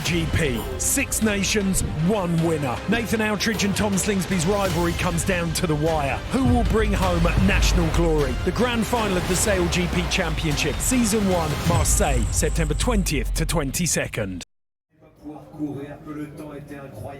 eSailGP. 6 nations, 1 winner. Nathan Outridge and Tom Slingsby's rivalry comes down to the wire. Who will bring home national glory? The grand final of the SailGP Championship, Season 1, Marseille, September 20th to 22nd.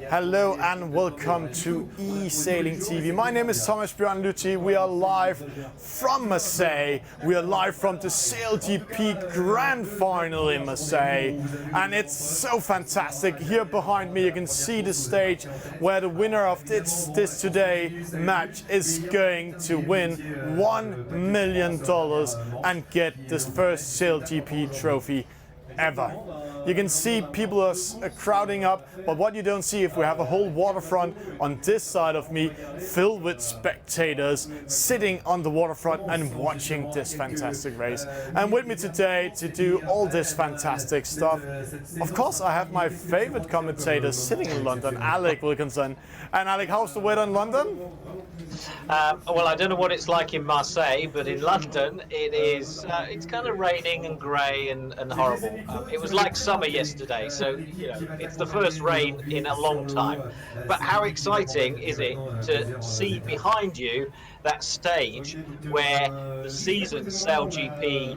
Hello and welcome to eSailing TV. My name is Thomas Bjørn Luthi. We are live from Marseille. We are live from the SailGP Grand Final in Marseille. And it's so fantastic. Here behind me you can see the stage where the winner of this today match is going to win $1 million and get this first SailGP trophy ever. You can see people are crowding up, but what you don't see, if we have a whole waterfront on this side of me filled with spectators sitting on the waterfront and watching this fantastic race. And with me today to do all this fantastic stuff, of course I have my favorite commentator sitting in London, Alec Wilkinson. And Alec, how's the weather in London? Well, I don't know what it's like in Marseille, but in London it is. It's kind of raining and grey and horrible. It was like summer yesterday, so you know it's the first rain in a long time. But how exciting is it to see behind you that stage where the season's SailGP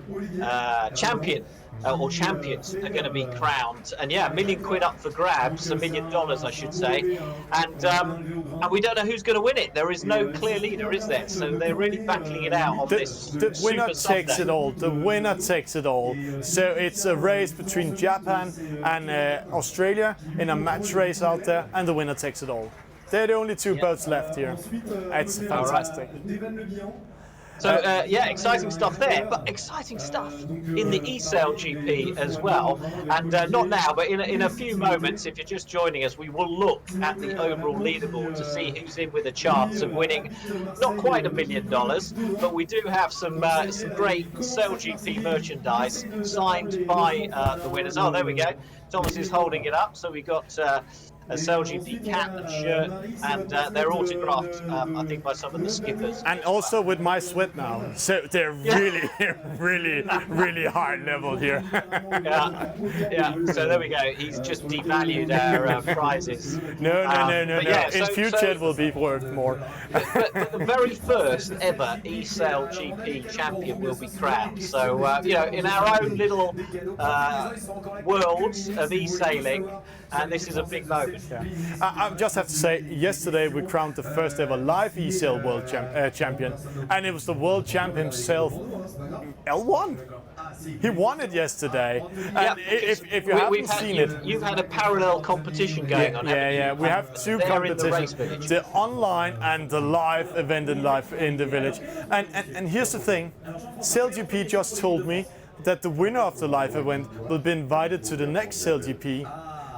champion or champions are going to be crowned, and yeah, £1 million up for grabs, $1 million I should say, and we don't know who's going to win it. There is no clear leader, is there? So they're really battling it out on this. The winner takes it all. The winner takes it all. So it's a race between Japan and Australia in a match race out there, and the winner takes it all. They're the only two boats left here. It's fantastic. So yeah, exciting stuff there, but exciting stuff in the eSailGP as well. And not now, but in a few moments, if you're just joining us, we will look at the overall leaderboard to see who's in with a chance of winning. Not quite $1 million, but we do have some great SailGP merchandise signed by the winners. Oh, there we go. Thomas is holding it up, so we got a SailGP cap and shirt, and they're autographed, I think, by some of the skippers. And also with my sweat now, so they're really, really high level here. yeah. So there we go. He's just devalued our prizes. No. Yeah, in future it will be worth more. but the very first ever eSailGP champion will be crowned. So you know, in our own little worlds of e-sailing, and this is a big moment. Yeah. I just have to say, yesterday we crowned the first ever live eSail world champion, and it was the world champ himself, L1. He won it yesterday. And if you haven't seen it, you've had a parallel competition going on. Yeah. We have two competitions: the online and the live event in the village. And here's the thing: SailGP just told me that the winner of the live event will be invited to the next SailGP.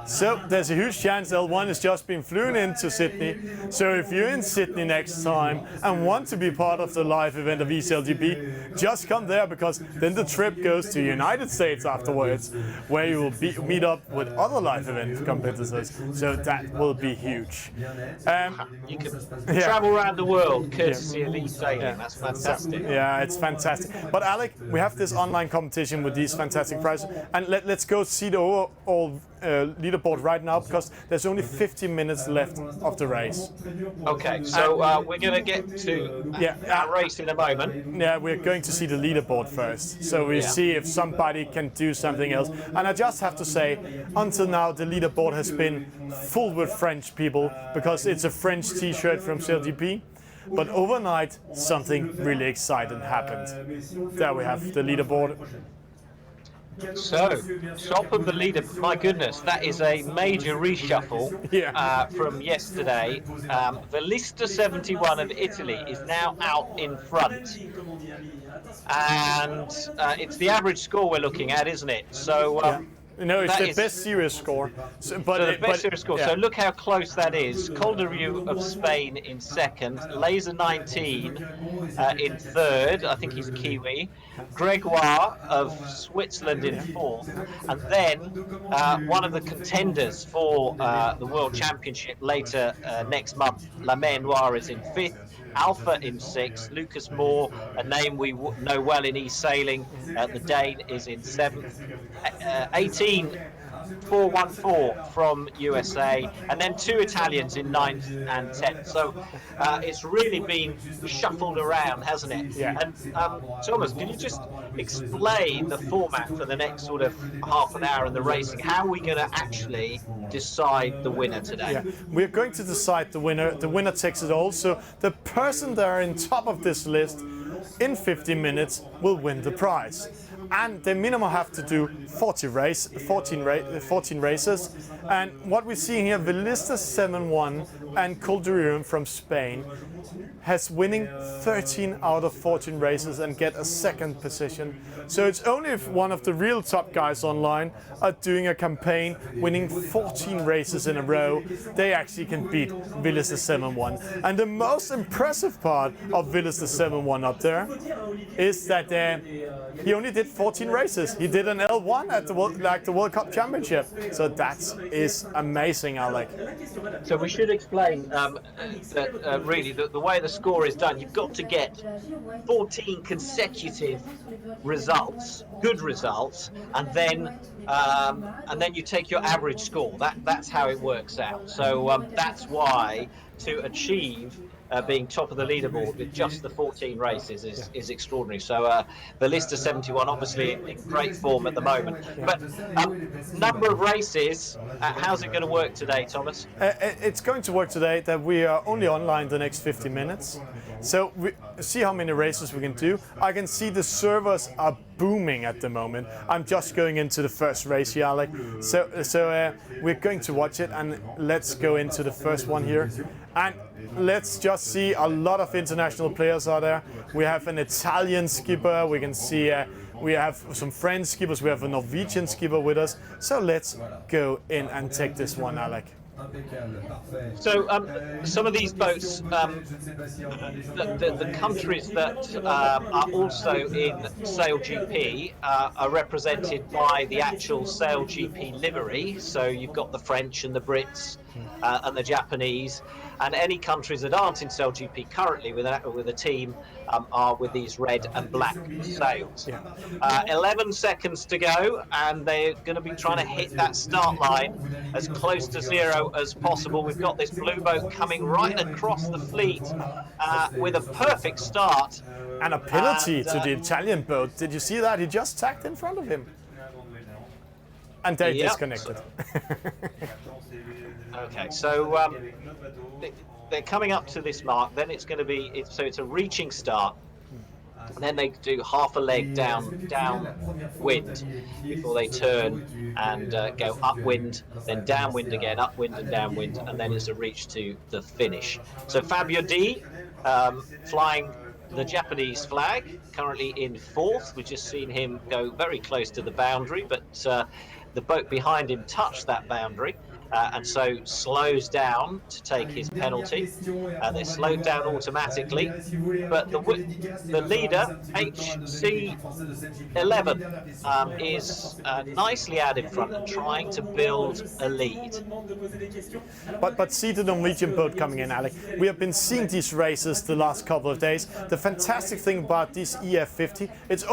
So there's a huge chance L1 has just been flown into Sydney. So if you're in Sydney next time and want to be part of the live event of eSailGP, just come there, because then the trip goes to the United States afterwards, where you will meet up with other live event competitors. So that will be huge. You can travel around the world courtesy of eSailing. That's fantastic. Yeah, it's fantastic. But Alec, we have this online competition with these fantastic prizes, and let's go see the overall leaderboard right now, because there's only 50 minutes left of the race. Okay, so we're going to get to that race in a moment. Yeah, we're going to see the leaderboard first, so we see if somebody can do something else. And I just have to say, until now the leaderboard has been full with French people, because it's a French t-shirt from SailGP. But overnight something really exciting happened. There we have the leaderboard. So, top of the leader, my goodness, that is a major reshuffle from yesterday. Velista 71 of Italy is now out in front. And it's the average score we're looking at, isn't it? So, no, it's the best series score. So look how close that is. Calderview of Spain in second, Laser 19 in third, I think he's a Kiwi, Gregoire of Switzerland in fourth, and then one of the contenders for the World Championship later next month, La Mer Noire, is in fifth, Alpha in sixth, Lucas Moore, a name we know well in e-sailing, the Dane, is in seventh, 18 414 from USA, and then 2 Italians in 9th and 10th. So it's really been shuffled around, hasn't it? Yeah. And Thomas, can you just explain the format for the next sort of half an hour in the racing? How are we going to actually decide the winner today? Yeah, we're going to decide the winner. The winner takes it all. So the person that are in top of this list in 50 minutes will win the prize. And they minimum have to do 14 races. And what we're seeing here, Velista 7-1 and Colderium from Spain has winning 13 out of 14 races and get a second position. So it's only if one of the real top guys online are doing a campaign winning 14 races in a row, they actually can beat Velista 7-1. And the most impressive part of Velista 7-1 up there is that he only did 14 races. He did an L1 at the World Cup Championship. So that is amazing, Alec. So we should explain that really the way the score is done, you've got to get 14 consecutive results, good results, and then you take your average score. That's how it works out. So that's why to achieve being top of the leaderboard with just the 14 races is extraordinary. So Velista 71 obviously in great form at the moment. But number of races, how's it going to work today, Thomas? It's going to work today that we are only online the next 50 minutes. So we see how many races we can do. I can see the servers are booming at the moment. I'm just going into the first race here, Alec. So we're going to watch it, and let's go into the first one here. And let's just see a lot of international players are there. We have an Italian skipper. We can see we have some French skippers. We have a Norwegian skipper with us. So let's go in and take this one, Alec. So some of these boats, the countries that are also in SailGP are represented by the actual SailGP livery. So you've got the French and the Brits and the Japanese, and any countries that aren't in SailGP currently with a team are with these red and black sails. 11 seconds to go, and they're going to be trying to hit that start line as close to zero as possible. We've got this blue boat coming right across the fleet with a perfect start. And a penalty to the Italian boat. Did you see that? He just tacked in front of him. And they disconnected. Okay, so they're coming up to this mark. Then it's going to be it's a reaching start, and then they do half a leg downwind before they turn and go upwind, then downwind again, upwind and downwind, and then it's a reach to the finish. So Fabio D flying the Japanese flag, currently in 4th. We've just seen him go very close to the boundary, but the boat behind him touched that boundary. And so slows down to take his penalty. They're slowed down automatically, but the leader, HC11, is nicely out in front and trying to build a lead. But see the Norwegian boat coming in, Alec. We have been seeing these races the last couple of days. The fantastic thing about this EF50, it's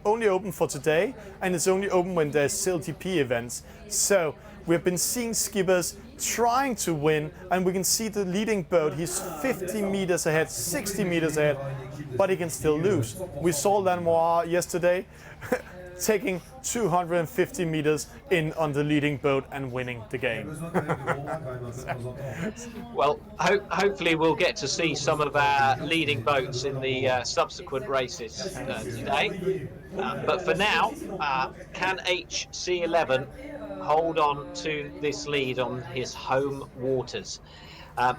only open for today, and it's only open when there's SailGP events. So we've been seeing skippers trying to win, and we can see the leading boat. He's 50 meters ahead, 60 meters ahead, but he can still lose. We saw Lanois yesterday taking 250 meters in on the leading boat and winning the game. Well, hopefully we'll get to see some of our leading boats in the subsequent races today. But for now, can HC11 hold on to this lead on his home waters?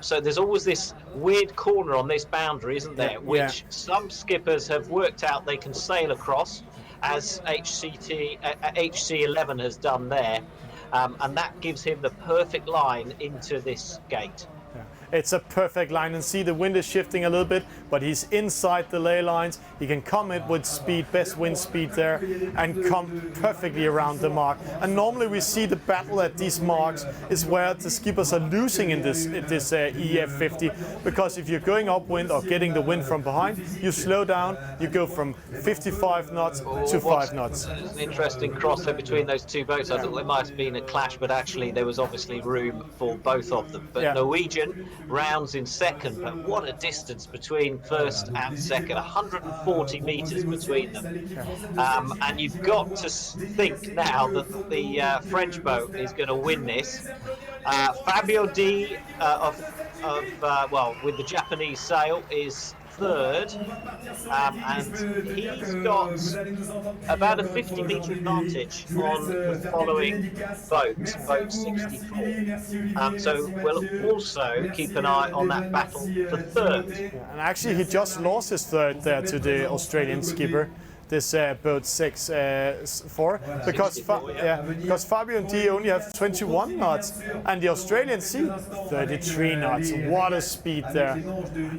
So there's always this weird corner on this boundary, isn't there, which some skippers have worked out they can sail across, as HC11 has done there, and that gives him the perfect line into this gate. It's a perfect line, and see the wind is shifting a little bit, but he's inside the ley lines. He can come in with speed, best wind speed there, and come perfectly around the mark. And normally we see the battle at these marks is where the skippers are losing in this EF50, because if you're going upwind or getting the wind from behind, you slow down, you go from 55 knots to 5 knots. There's an interesting crossover between those two boats. I thought there might have been a clash, but actually there was obviously room for both of them. But Norwegian rounds in second, but what a distance between first and second, 140 metres between them. And you've got to think now that the French boat is going to win this. Fabio D with the Japanese sail is third, and he's got about a 50-metre advantage on the following boat 64. So we'll also keep an eye on that battle for third. And actually he just lost his third there to the Australian skipper, this boat 6-4, because Fabio and D only have 21 knots, and the Australian see 33 knots. What a speed there!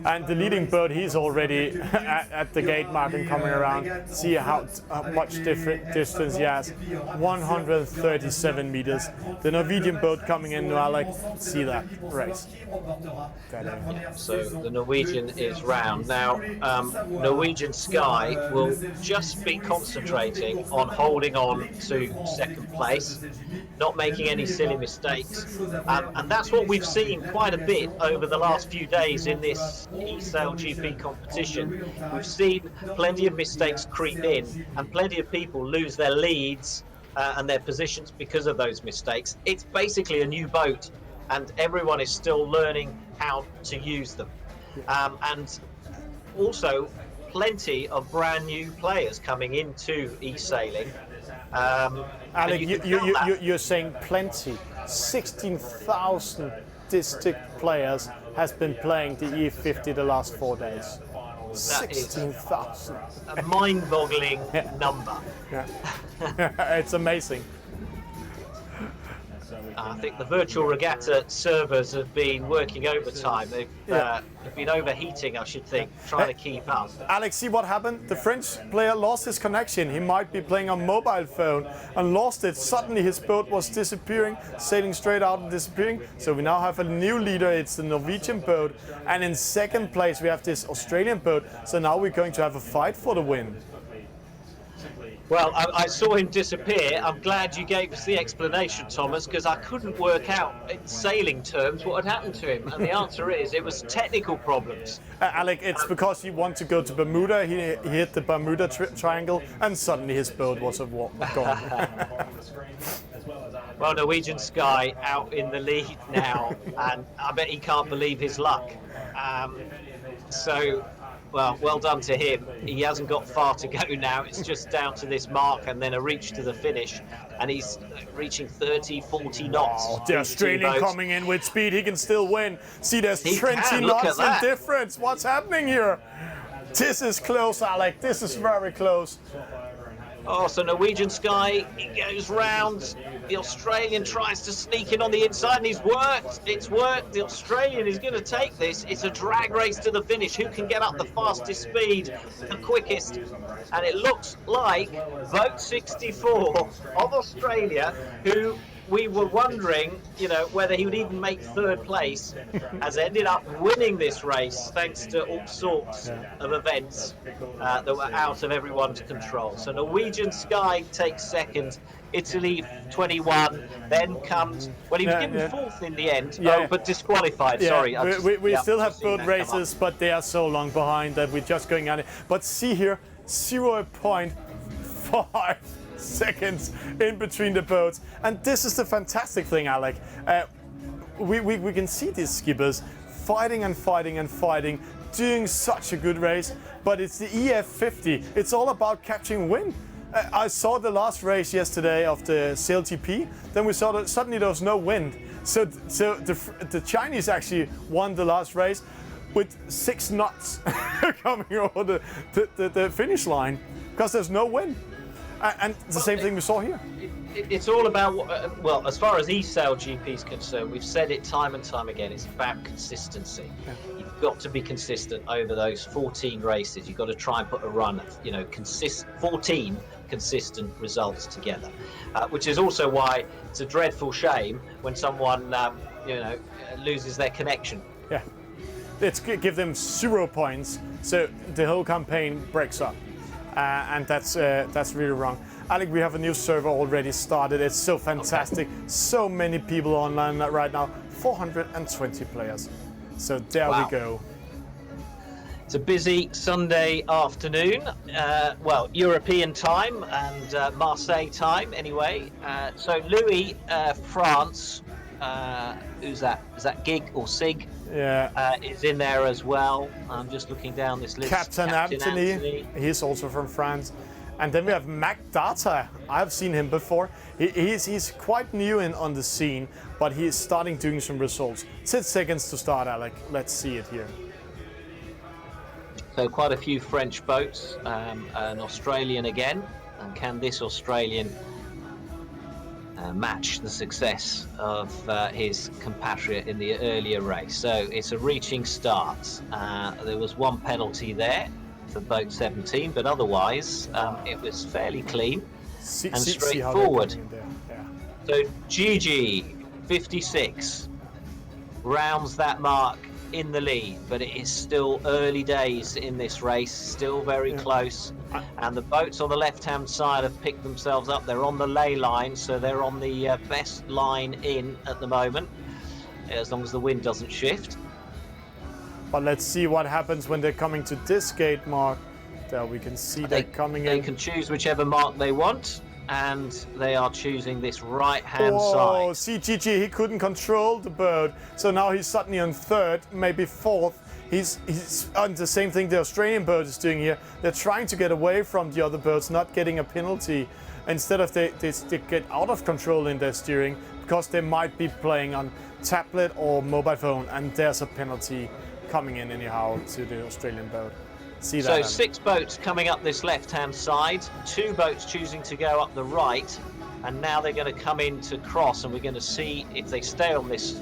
And the leading boat, he's already at the gate mark and coming around. See how much different distance he has. 137 meters. The Norwegian boat coming in now, like, see that race. So the Norwegian is round now. Norwegian Sky will just be concentrating on holding on to second place, not making any silly mistakes, and that's what we've seen quite a bit over the last few days in this eSailGP competition. We've seen plenty of mistakes creep in, and plenty of people lose their leads and their positions because of those mistakes. It's basically a new boat, and everyone is still learning how to use them, and also plenty of brand new players coming into e-sailing. Alec, you're saying plenty. 16,000 district players has been playing the E50 the last 4 days. 16,000. A mind-boggling number. It's amazing. I think the virtual regatta servers have been working overtime. They've been overheating, I should think, trying to keep up. Alex, see what happened? The French player lost his connection. He might be playing on mobile phone and lost it. Suddenly his boat was disappearing, sailing straight out and disappearing. So we now have a new leader. It's the Norwegian boat. And in second place we have this Australian boat. So now we're going to have a fight for the win. Well, I saw him disappear. I'm glad you gave us the explanation, Thomas, because I couldn't work out in sailing terms what had happened to him. And the answer is it was technical problems. Alec, it's because he wanted to go to Bermuda. He hit the Bermuda Triangle, and suddenly his boat was gone. Well, Norwegian Sky out in the lead now, and I bet he can't believe his luck. Well done to him. He hasn't got far to go now. It's just down to this mark and then a reach to the finish. And he's reaching 30, 40 knots. Oh, the Australian coming in with speed. He can still win. See, there's 20 knots in difference. What's happening here? This is close, Alec. This is very close. Oh, so Norwegian Sky, he goes round. The Australian tries to sneak in on the inside, and he's worked. It's worked. The Australian is going to take this. It's a drag race to the finish. Who can get up the fastest speed, the quickest? And it looks like boat 64 of Australia, who we were wondering, whether he would even make third place, has ended up winning this race thanks to all sorts of events that were out of everyone's control. So Norwegian Sky takes second, Italy 21, then comes, he was given fourth in the end, but disqualified, sorry. We still have boat races, but they are so long behind that we're just going at it. But see here, 0.5 seconds in between the boats, and this is the fantastic thing, Alec. We can see these skippers fighting and fighting and fighting, doing such a good race, but it's the EF50. It's all about catching wind. I saw the last race yesterday of the eSailGP, then we saw that suddenly there was no wind. So the Chinese actually won the last race with 6 knots coming over the finish line because there's no wind. And the same thing we saw here. It's all about, well, as far as eSailGP is concerned, we've said it time and time again, it's about consistency. Yeah. You've got to be consistent over those 14 races. You've got to try and put a run of, 14 consistent results together, which is also why it's a dreadful shame when someone, loses their connection. Yeah, let's give them 0 points, so the whole campaign breaks up, and that's really wrong. Alec, we have a new server already started. It's so fantastic. Okay. So many people online right now. 420 players. So there we go. It's a busy Sunday afternoon. European time and Marseille time anyway. So Louis, France, who's that? Is that Gig or Sig? Yeah. Is in there as well. I'm just looking down this list. Captain Anthony. He's also from France. And then we have Mac Data. I've seen him before. He's quite new on the scene, but he is starting doing some results. 6 seconds to start, Alec. Let's see it here. So quite a few French boats, an Australian again. And can this Australian match the success of his compatriot in the earlier race? So it's a reaching start. There was one penalty there for boat 17, but otherwise it was fairly clean and straightforward. Yeah. So Gigi 56 rounds that mark in the lead, but it is still early days in this race, still very close, and the boats on the left hand side have picked themselves up. They're on the lay line, so they're on the best line in at the moment, as long as the wind doesn't shift. But let's see what happens when they're coming to this gate mark. There we can see they're coming in. They can choose whichever mark they want, and they are choosing this right-hand side. Oh, see Gigi, he couldn't control the boat, so now he's suddenly on 3rd, maybe 4th. He's on the same thing the Australian boat is doing here. They're trying to get away from the other boats, not getting a penalty. Instead of they get out of control in their steering, because they might be playing on tablet or mobile phone, and there's a penalty coming in anyhow to the Australian boat. See that? So 6 boats coming up this left-hand side, 2 boats choosing to go up the right, and now they're going to come in to cross, and we're going to see if they stay on these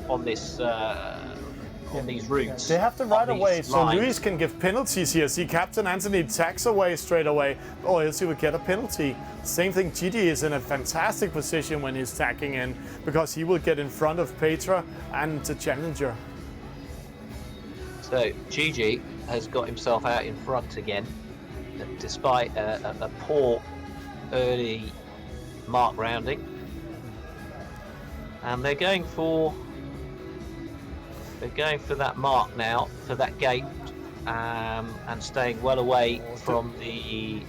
routes. They have the right of way, so Luis can give penalties here. See, Captain Anthony tacks away straight away. Oh, else he would get a penalty. Same thing, Gigi is in a fantastic position when he's tacking in, because he will get in front of Petra and the challenger. So Gigi has got himself out in front again, despite a poor early mark rounding. And they're going for that mark now, for that gate, and staying well away from the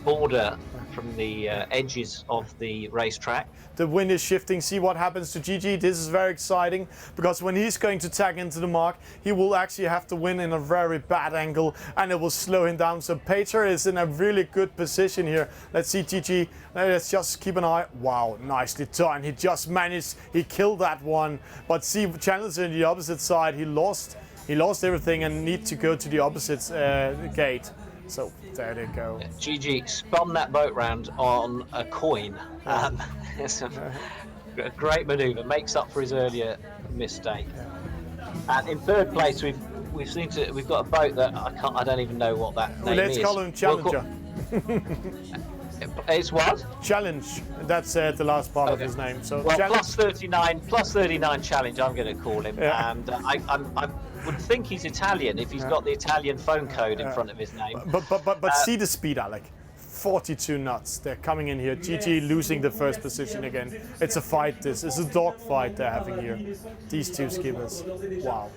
border, from the edges of the racetrack. The wind is shifting. See what happens to Gigi. This is very exciting, because when he's going to tag into the mark, he will actually have to win in a very bad angle, and it will slow him down. So Peter is in a really good position here. Let's see Gigi. Let's just keep an eye. Wow, nicely done. He just managed. He killed that one. But see, Challenger on the opposite side, he lost everything and need to go to the opposite gate. So there they go. Gigi spun that boat round on a coin. It's a great manoeuvre, makes up for his earlier mistake. And in 3rd place, we've got a boat that I don't even know what that name is. Let's call him Challenger. It's what? Challenge. That's the last part of his name. So well, plus 39 challenge. I'm going to call him, and I would think he's Italian if he's got the Italian phone code in front of his name. But see the speed, Alec. 42 knots. They're coming in here. Gigi losing the 1st position again. It's a fight. This is a dog fight they're having here. These 2 skippers. Wow.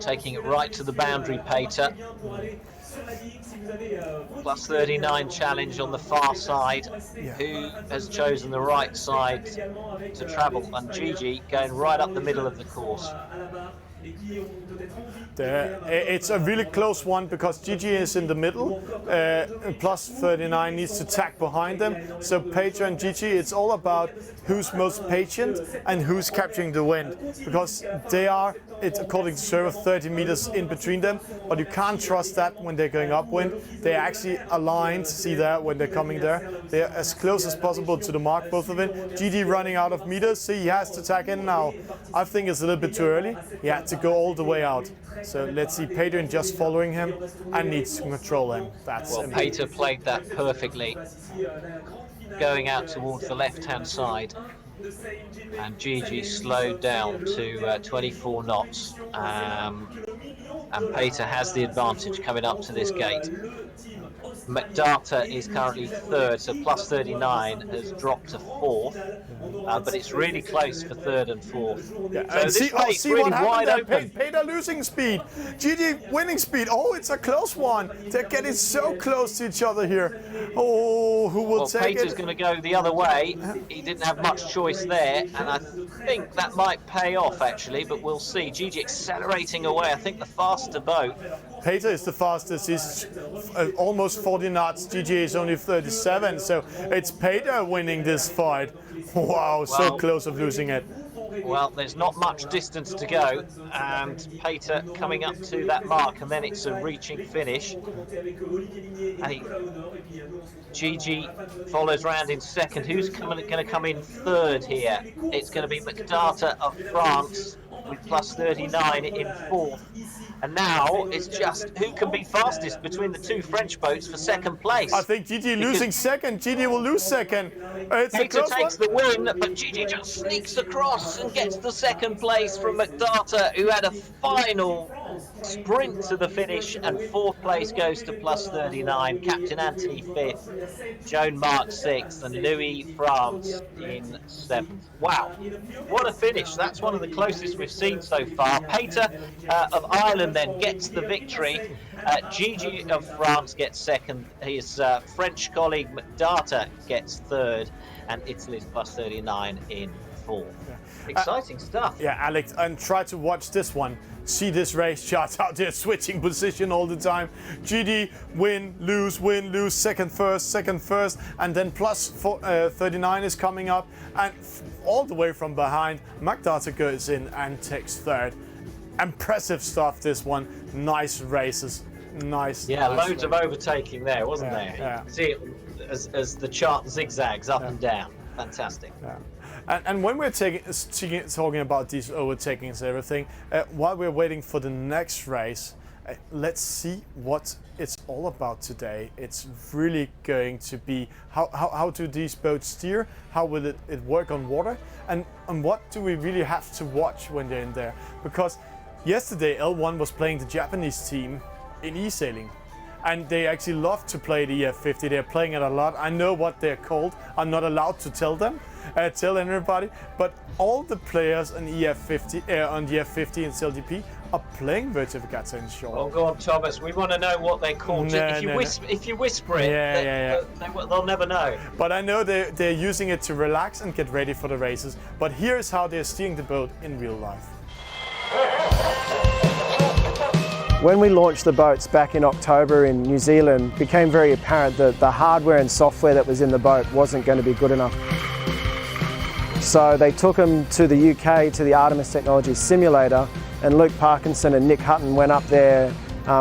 Taking it right to the boundary, Peter. Plus 39 challenge on the far side. Who has chosen the right side to travel? And Gigi going right up the middle of the course. It's a really close one because Gigi is in the middle, plus 39 needs to tack behind them. So Peter and Gigi, it's all about who's most patient and who's capturing the wind, because they are, it's according to server, 30 meters in between them, but you can't trust that when they're going upwind. They're actually aligned, see there when they're coming there. They're as close as possible to the mark, both of them. Gigi running out of meters, see he has to tack in now. I think it's a little bit too early. He had to go all the way out. So let's see, Peter just following him and needs to control him. That's well, Peter played that perfectly, going out towards the left-hand side, and Gigi slowed down to 24 knots, and Peter has the advantage coming up to this gate. McDarter is currently third, so plus 39 has dropped to fourth, but it's really close for third and fourth. Yeah. So And this race see really what wide happened there. open. Peter losing speed, Gigi winning speed. Oh, it's a close one. They're getting so close to each other here. Oh, who will Well, take Peter's it? going to go the other way. He didn't have much choice there, and I think that might pay off actually, but we'll see. Gigi accelerating away. I think the faster boat. Peter is the fastest. He's almost 40 knots. Gigi is only 37, so it's Peter winning this fight. Wow, so Wow. close of losing it. Well, there's not much distance to go, and Peter coming up to that mark, and then it's a reaching finish. And Gigi follows round in second. Who's going to come in third here? It's going to be McDarter of France with plus 39 in fourth. And now it's just who can be fastest between the two French boats for second place. I think Gigi losing second. Gigi will lose second. It's a Peter close takes one. the win, but Gigi just sneaks across and gets the second place from McDarter, who had a final sprint to the finish, and fourth place goes to plus 39. Captain Anthony fifth, Joan Mark sixth, and Louis France in seventh. Wow, what a finish. That's one of the closest we've seen so far. Peter of Ireland then gets the victory. Gigi of France gets second. His French colleague McDarter gets third, and Italy's plus 39 in fourth. Exciting stuff. Yeah, Alex, and try to watch this one. See this race charts out there switching position all the time. GD win, lose, second, first, and then plus 39 is coming up, and all the way from behind, McDarter goes in and takes third. Impressive stuff, this one. Nice races. Nice. Yeah, nice loads of overtaking there, wasn't there? Yeah. You can see it as the chart zigzags up and down. Fantastic. Yeah. And when we're talking about these overtakings and everything, while we're waiting for the next race, let's see what it's all about today. It's really going to be how do these boats steer, how will it work on water, and what do we really have to watch when they're in there. Because yesterday L1 was playing the Japanese team in eSailing, and they actually love to play the EF50. They're playing it a lot. I know what they're called. I'm not allowed to tell them, tell everybody, but all the players on EF50 on the F50 and eSailGP are playing Virtual Regatta inshore. Oh, go on, Thomas. We want to know what they're called. If you whisper it, they'll never know. But I know they're using it to relax and get ready for the races. But here's how they're steering the boat in real life. When we launched the boats back in October in New Zealand, it became very apparent that the hardware and software that was in the boat wasn't going to be good enough. So they took them to the UK, to the Artemis Technologies simulator, and Luke Parkinson and Nick Hutton went up there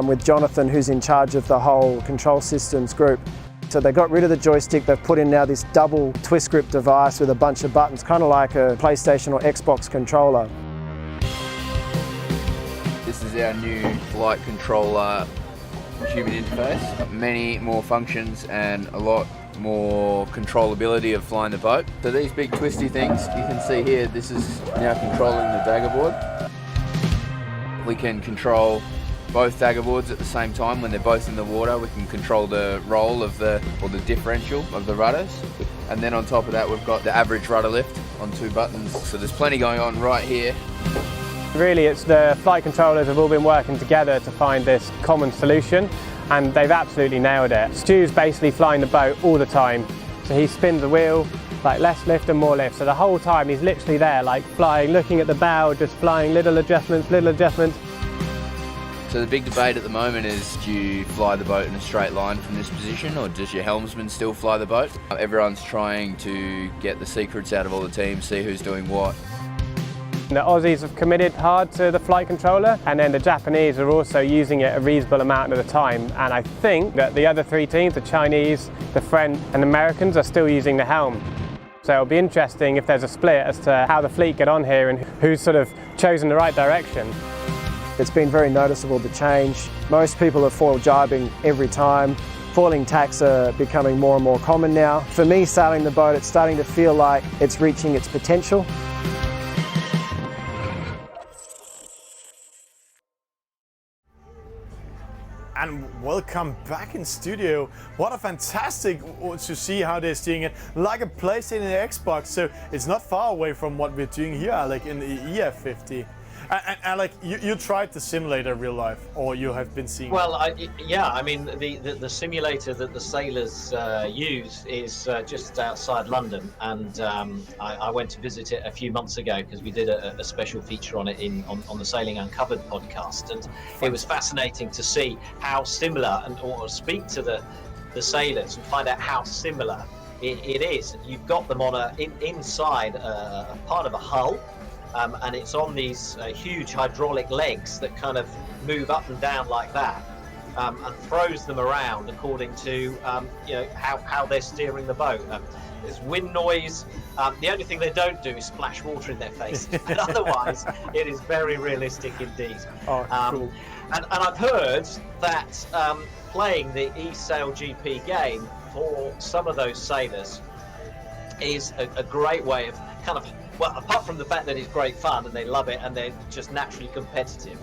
with Jonathan, who's in charge of the whole control systems group. So they got rid of the joystick. They've put in now this double twist grip device with a bunch of buttons, kind of like a PlayStation or Xbox controller. This is our new flight controller human interface. Many more functions and a lot more controllability of flying the boat. So these big twisty things you can see here, this is now controlling the dagger board. We can control both dagger boards at the same time when they're both in the water. We can control the roll of the differential of the rudders. And then on top of that, we've got the average rudder lift on 2 buttons. So there's plenty going on right here. Really, it's the flight controllers have all been working together to find this common solution, and they've absolutely nailed it. Stu's basically flying the boat all the time. So he spins the wheel, like less lift and more lift. So the whole time he's literally there, like flying, looking at the bow, just flying little adjustments, little adjustments. So the big debate at the moment is, do you fly the boat in a straight line from this position, or does your helmsman still fly the boat? Everyone's trying to get the secrets out of all the teams, see who's doing what. The Aussies have committed hard to the flight controller, and then the Japanese are also using it a reasonable amount of the time. And I think that the other three teams, the Chinese, the French and Americans, are still using the helm. So it'll be interesting if there's a split as to how the fleet get on here and who's sort of chosen the right direction. It's been very noticeable, the change. Most people are foil jibing every time. Foiling tacks are becoming more and more common now. For me, sailing the boat, it's starting to feel like it's reaching its potential. And welcome back in studio. What a fantastic to see how they're doing it, like a PlayStation and Xbox. So it's not far away from what we're doing here, like in the EF50. And Alec, you tried the simulator real life, or you have been seeing? Well, yeah, I mean, the simulator that the sailors use is just outside London, and I went to visit it a few months ago because we did a special feature on it on the Sailing Uncovered podcast, and it was fascinating to see how similar, or speak to the sailors and find out how similar it is. You've got them on inside a part of a hull. And it's on these huge hydraulic legs that kind of move up and down like that, and throws them around according to how they're steering the boat. There's wind noise. The only thing they don't do is splash water in their faces, but otherwise it is very realistic indeed. Oh, cool. And I've heard that playing the eSailGP game for some of those sailors is a great way of kind of, well, apart from the fact that it's great fun and they love it and they're just naturally competitive,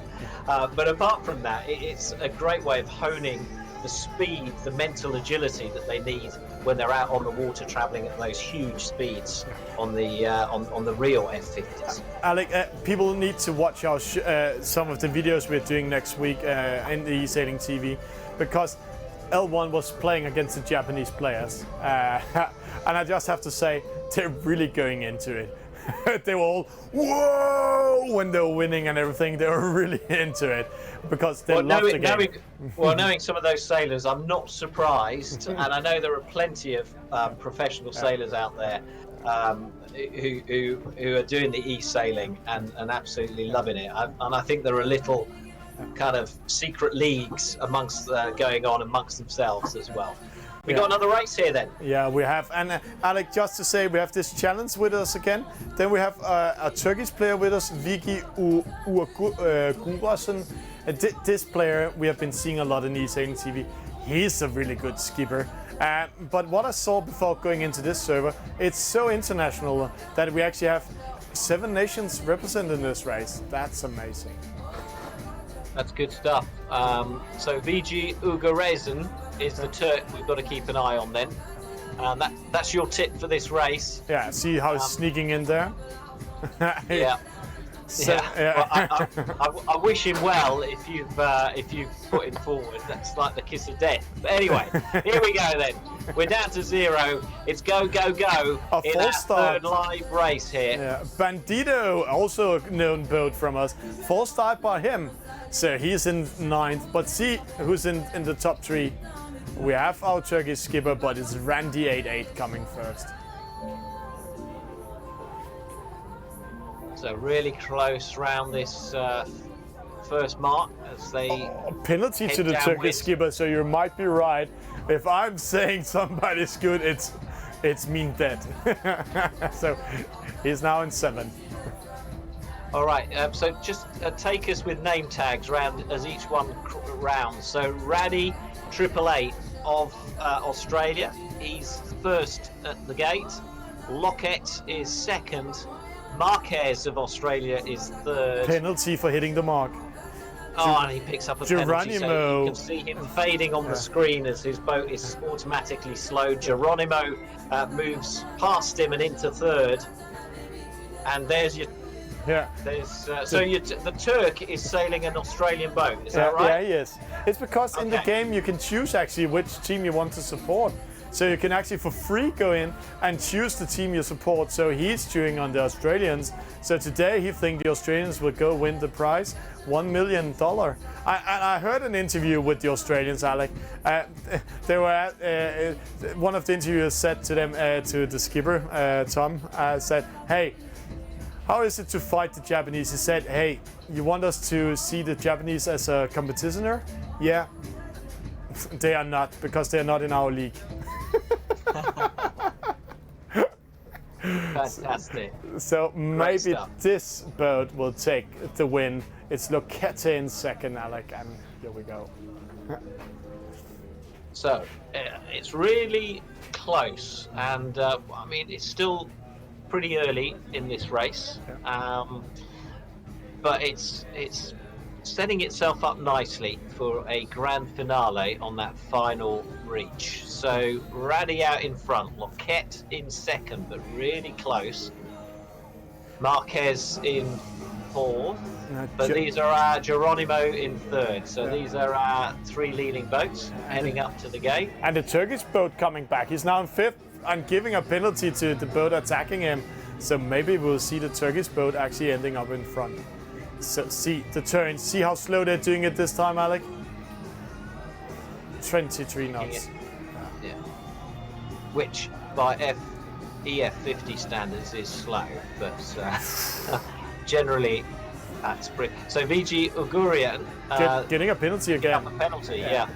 but apart from that, it's a great way of honing the speed, the mental agility that they need when they're out on the water traveling at those huge speeds on the real F50s. Alec, people need to watch our some of the videos we're doing next week in the eSailing TV, because L1 was playing against the Japanese players, and I just have to say, they're really going into it. They were all, whoa, when they were winning and everything. They were really into it because they love the game. Knowing some of those sailors, I'm not surprised, and I know there are plenty of professional sailors out there who are doing the e-sailing and absolutely loving it. And I think there are little kind of secret leagues amongst going on amongst themselves as well. We got another race here then. Yeah, we have. And Alec, just to say, we have this challenge with us again. Then we have a Turkish player with us, Vicky Uğurasın. This player we have been seeing a lot in eSailing TV. He's a really good skipper. But what I saw before going into this server, it's so international that we actually have 7 nations represented in this race. That's amazing. That's good stuff. So Vitual Final is the Turk we've got to keep an eye on then. That's your tip for this race. Yeah, see how he's sneaking in there? Yeah. So, yeah. Well, I wish him well if you've put him forward. That's like the kiss of death. But anyway, here we go then. We're down to 0. It's go, go, go in our third live race here. Yeah. Bandito, also a known boat from us. 4 start by him. So he's in 9th. But see who's in the top 3. We have our Turkish skipper, but it's Randy88 coming first. So really close round this first mark as they penalty to the Turkish skipper, so you might be right. If I'm saying somebody's good, it's mean dead. So he's now in 7th. All right, so just take us with name tags round as each one rounds. So Raddy 888 of Australia, he's first at the gate. Lockett is 2nd. Marquez of Australia is 3rd. Penalty for hitting the mark. Oh, and he picks up a penalty. So you can see him fading on the screen as his boat is automatically slowed. Geronimo moves past him and into 3rd. And there's your... Yeah. There's the Turk is sailing an Australian boat. Is that right? Yeah, he is. It's because in the game you can choose actually which team you want to support. So you can actually for free go in and choose the team you support. So he's cheering on the Australians. So today he thinks the Australians will go win the prize, $1 million. I heard an interview with the Australians, Alec. They were one of the interviewers said to them, to the skipper, Tom, said, "Hey, how is it to fight the Japanese?" He said, "Hey, you want us to see the Japanese as a competitor?" Yeah, they are not, because they are not in our league. Fantastic. So maybe this boat will take the win. It's Lockett in second, Alec, and here we go. So it's really close, and I mean it's still pretty early in this race, but it's setting itself up nicely for a grand finale on that final reach. So Raddy out in front, Lockett in second, but really close. Marquez in fourth, but these are our Geronimo in third. So these are our three leading boats heading up to the gate. And the Turkish boat coming back. He's now in fifth and giving a penalty to the boat attacking him. So maybe we'll see the Turkish boat actually ending up in front. So see the turn, see how slow they're doing it this time, Alec? 23 knots. Yeah. Which by EF50 standards is slow, but generally that's pretty. So VG Ugurian getting a penalty again. A penalty, yeah.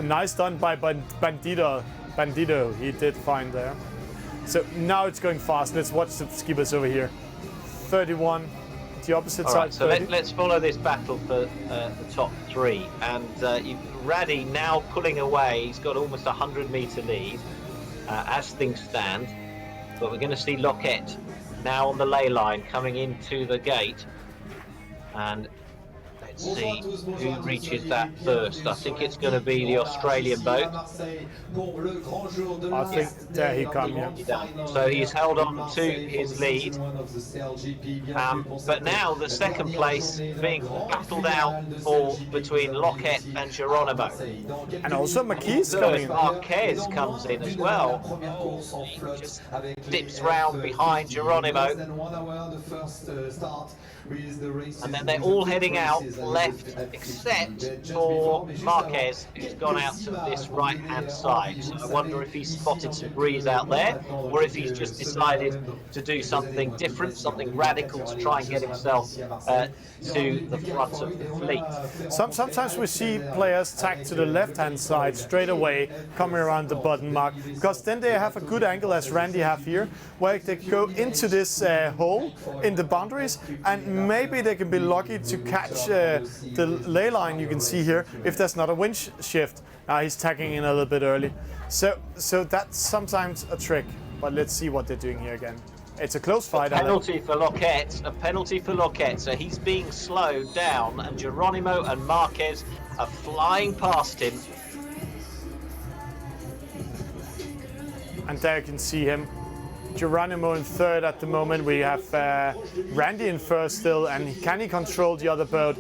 Nice done by Bandido. He did fine there. So now it's going fast. Let's watch the skippers over here. 31. The opposite side. Right, so let's follow this battle for the top three. And Raddy now pulling away. He's got almost a 100-meter lead as things stand. But we're going to see Lockett now on the ley line coming into the gate. And let's see who reaches that first. I think it's going to be the Australian boat. I think there he comes, yeah. So he's held on to his lead. But now the second place being battled out for between Lockett and Geronimo. And also Marquez coming in. Marquez comes in as well. He just dips round behind Geronimo. And then they're all heading out left, except for Marquez, who's gone out to this right-hand side. So I wonder if he's spotted some breeze out there, or if he's just decided to do something different, something radical to try and get himself to the front of the fleet. Sometimes we see players tack to the left-hand side straight away, coming around the button mark, because then they have a good angle, as Randy have here, where they go into this hole in the boundaries, and maybe they can be lucky to catch the ley line you can see here if there's not a wind shift. Now he's tacking in a little bit early. So that's sometimes a trick, but let's see what they're doing here again. It's a close fight. A penalty for Lockett, so he's being slowed down, and Geronimo and Marquez are flying past him. And there you can see him. Geronimo in third at the moment. We have Randy in first still, and can he control the other boat?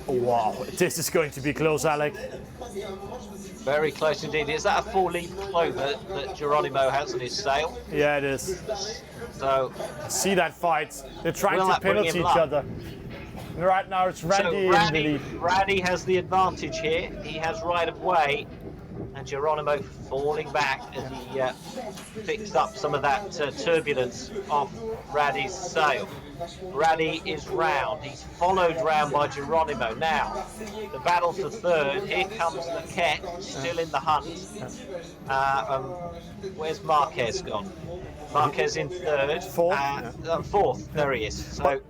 Wow, this is going to be close, Alec. Very close indeed. Is that a four-leaf clover that Geronimo has on his sail? Yeah, it is. So see that fight. They're trying to penalty each other. Right now it's Randy in the lead. Raddy has the advantage here. He has right of way, and Geronimo falling back as he picks up some of that turbulence off Raddy's sail. Raddy is round. He's followed round by Geronimo. Now, the battle for third. Here comes Lockett, still in the hunt. Where's Marquez gone? Marquez in third. Fourth. There he is. So,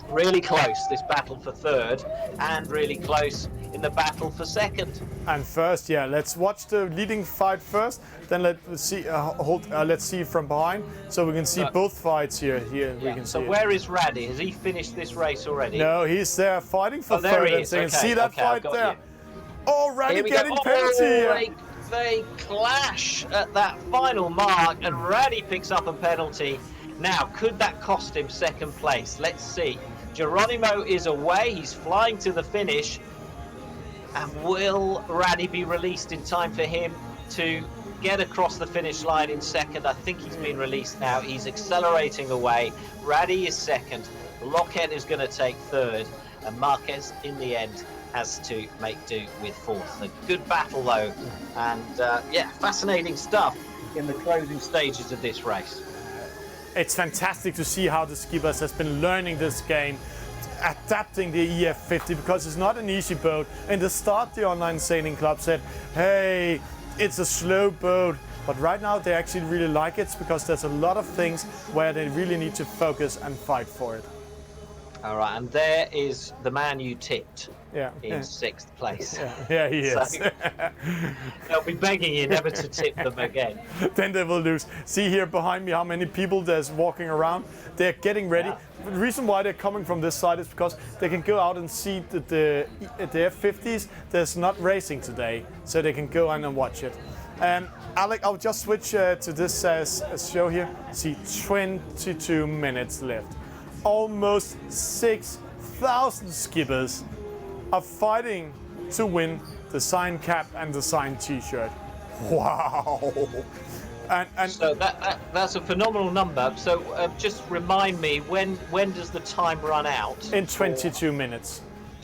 really close, this battle for third, and really close in the battle for second. And first, yeah, let's watch the leading fight first, then let's see let's see from behind, so we can see both fights here. We can see. So where is Raddy? Has he finished this race already? No, he's there fighting for third. There he is. So you can see that fight there. You. Oh, Raddy getting penalty. They clash at that final mark, and Raddy picks up a penalty. Now, could that cost him second place? Let's see. Geronimo is away. He's flying to the finish. And will Raddy be released in time for him to get across the finish line in second. I think he's been released now. He's accelerating away. Raddy is second. Lockhead is going to take third. And Marquez, in the end, has to make do with fourth. A good battle, though. And, yeah, fascinating stuff in the closing stages of this race. It's fantastic to see how the skippers has been learning this game, adapting the EF50, because it's not an easy boat. In the start, the Online Sailing Club said, hey, it's a slow boat. But right now, they actually really like it, because there's a lot of things where they really need to focus and fight for it. All right, and there is the man you tipped Yeah. in sixth place. Yeah, he is. So, they'll be begging you never to tip them again. Then they will lose. See here behind me how many people there's walking around. They're getting ready. Yeah. The reason why they're coming from this side is because they can go out and see that the F50s, there's not racing today, so they can go on and watch it. Alec, I'll just switch to this show here. See, 22 minutes left. Almost 6,000 skippers are fighting to win the signed cap and the signed t-shirt. Wow. And So that's a phenomenal number. So just remind me, when does the time run out? in 22 minutes.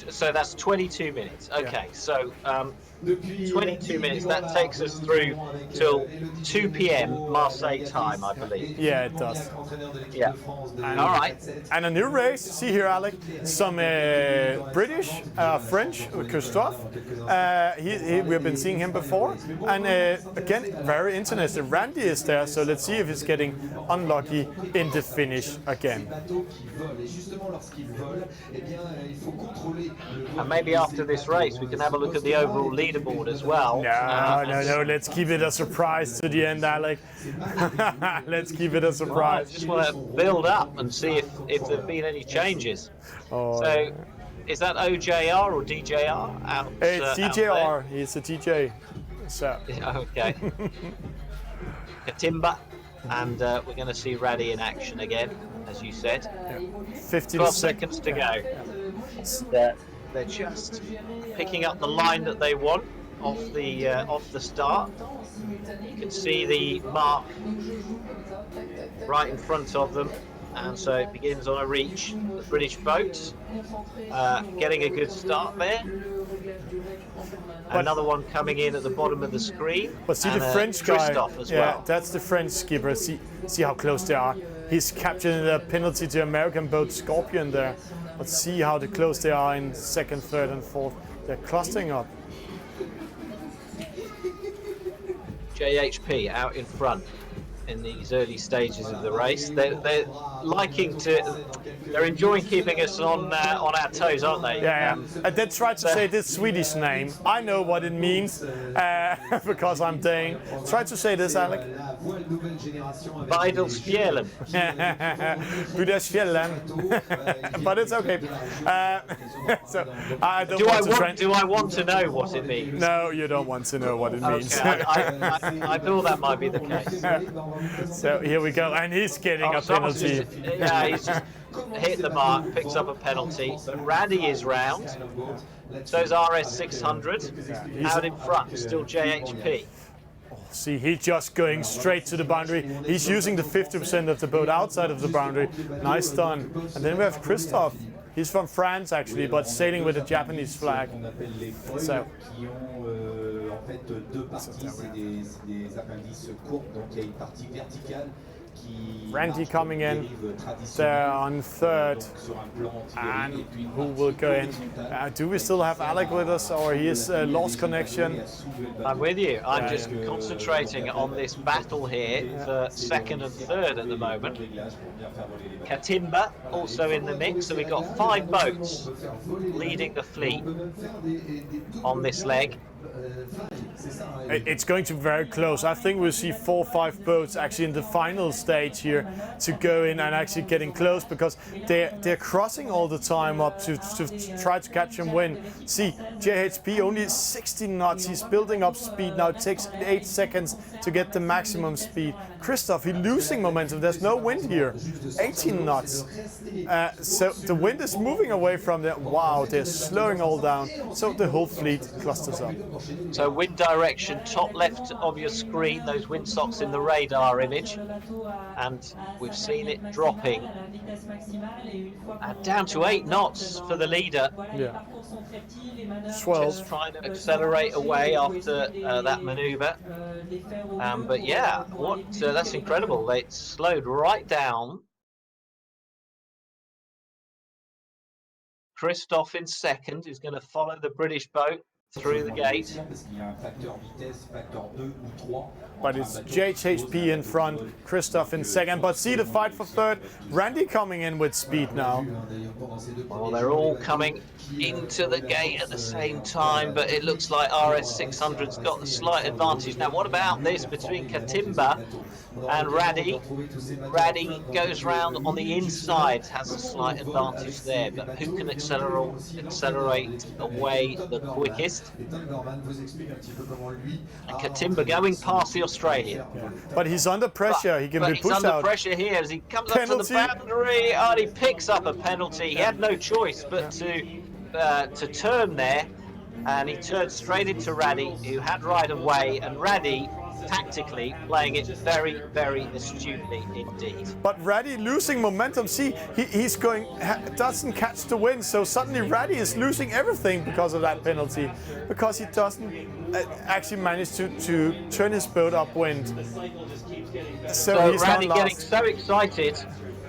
So that's 22 minutes. Okay, so 22 minutes, that takes us through till 2 p.m. Marseille time, I believe. Yeah, it does. Yeah. All right. And a new race. See here, Alec. Some British, French, Christophe. We've been seeing him before. And again, very interesting. Randy is there, so let's see if he's getting unlucky in the finish again. And maybe after this race, we can have a look at the overall leaderboard as well. No. Let's keep it a surprise to the end, Alec. Let's keep it a I surprise. just want to build up and see if there have been any changes. Oh, So, is that OJR or DJR out? it's out DJR. He's a DJ. So. there? Yeah, okay. Katimba, and we're going to see Raddy in action again, as you said. 50 12 seconds to go. They're just picking up the line that they want off the start. You can see the mark right in front of them, and so it begins on a reach. The British boat getting a good start there. Another one coming in at the bottom of the screen. But see and, the French guy. Christophe as Yeah, well. that's the French skipper. See how close they are. He's capturing the penalty to American boat Scorpion there. But see how close they are in second, third, and fourth. They're clustering up. JHP out in front in these early stages of the race. They're liking to. They're enjoying keeping us on our toes, aren't they? Yeah. And they tried to say this Swedish name. I know what it means because I'm Dane. Try to say this, Alec. Vidalspjällen. Budasfjällen. But it's okay. So I don't Do I want to know what it means? No, you don't want to know what it means. Okay, I thought that might be the case. So here we go, and he's getting a penalty. He's just hit the mark, picks up a penalty. But Raddy is round. So's RS600 out in front, still JHP. See, he's just going straight to the boundary. He's using the 50% of the boat outside of the boundary. Nice done. And then we have Christophe. He's from France actually, but sailing with a Japanese flag. So. Randy coming in there on third, and who will go in? Do we still have Alec with us, or he is lost connection? I'm with you. I'm just concentrating on this battle here for second and third at the moment. Katimba also in the mix, so we've got 5 boats leading the fleet on this leg. It's going to be very close. I think we'll see 4 or 5 boats actually in the final stage here to go in and actually getting close, because they're crossing all the time up to try to catch and win. See, JHP only 16 knots. He's building up speed now. It takes 8 seconds to get the maximum speed. Christophe, he's losing momentum. There's no wind here. 18 knots. So the wind is moving away from them. Wow, they're slowing all down. So the whole fleet clusters up. So wind direction, top left of your screen, those windsocks in the radar image, and we've seen it dropping down to 8 knots for the leader. Yeah. 12. Just trying to accelerate away after that manoeuvre. But yeah, that's incredible. They slowed right down. Christophe in second, who's going to follow the British boat through the gate. But it's JHP in front, Christophe in second. But see the fight for third. Randy coming in with speed now. Well, they're all coming into the gate at the same time, but it looks like RS600's got the slight advantage. Now, what about this between Katimba and Raddy? Raddy goes round on the inside, has a slight advantage there, but who can accelerate away the quickest? And Katimba going past the Australian. But he's under pressure. He can be pushed out. He's under pressure here as he comes up to the boundary. And he picks up a penalty. He had no choice but to turn there, and he turned straight into Raddy, who had right of way, and Raddy tactically playing it very, very astutely indeed. But Raddy losing momentum. See, he's going, doesn't catch the wind, so suddenly Raddy is losing everything because of that penalty, because he doesn't actually manage to turn his boat upwind. So he's Raddy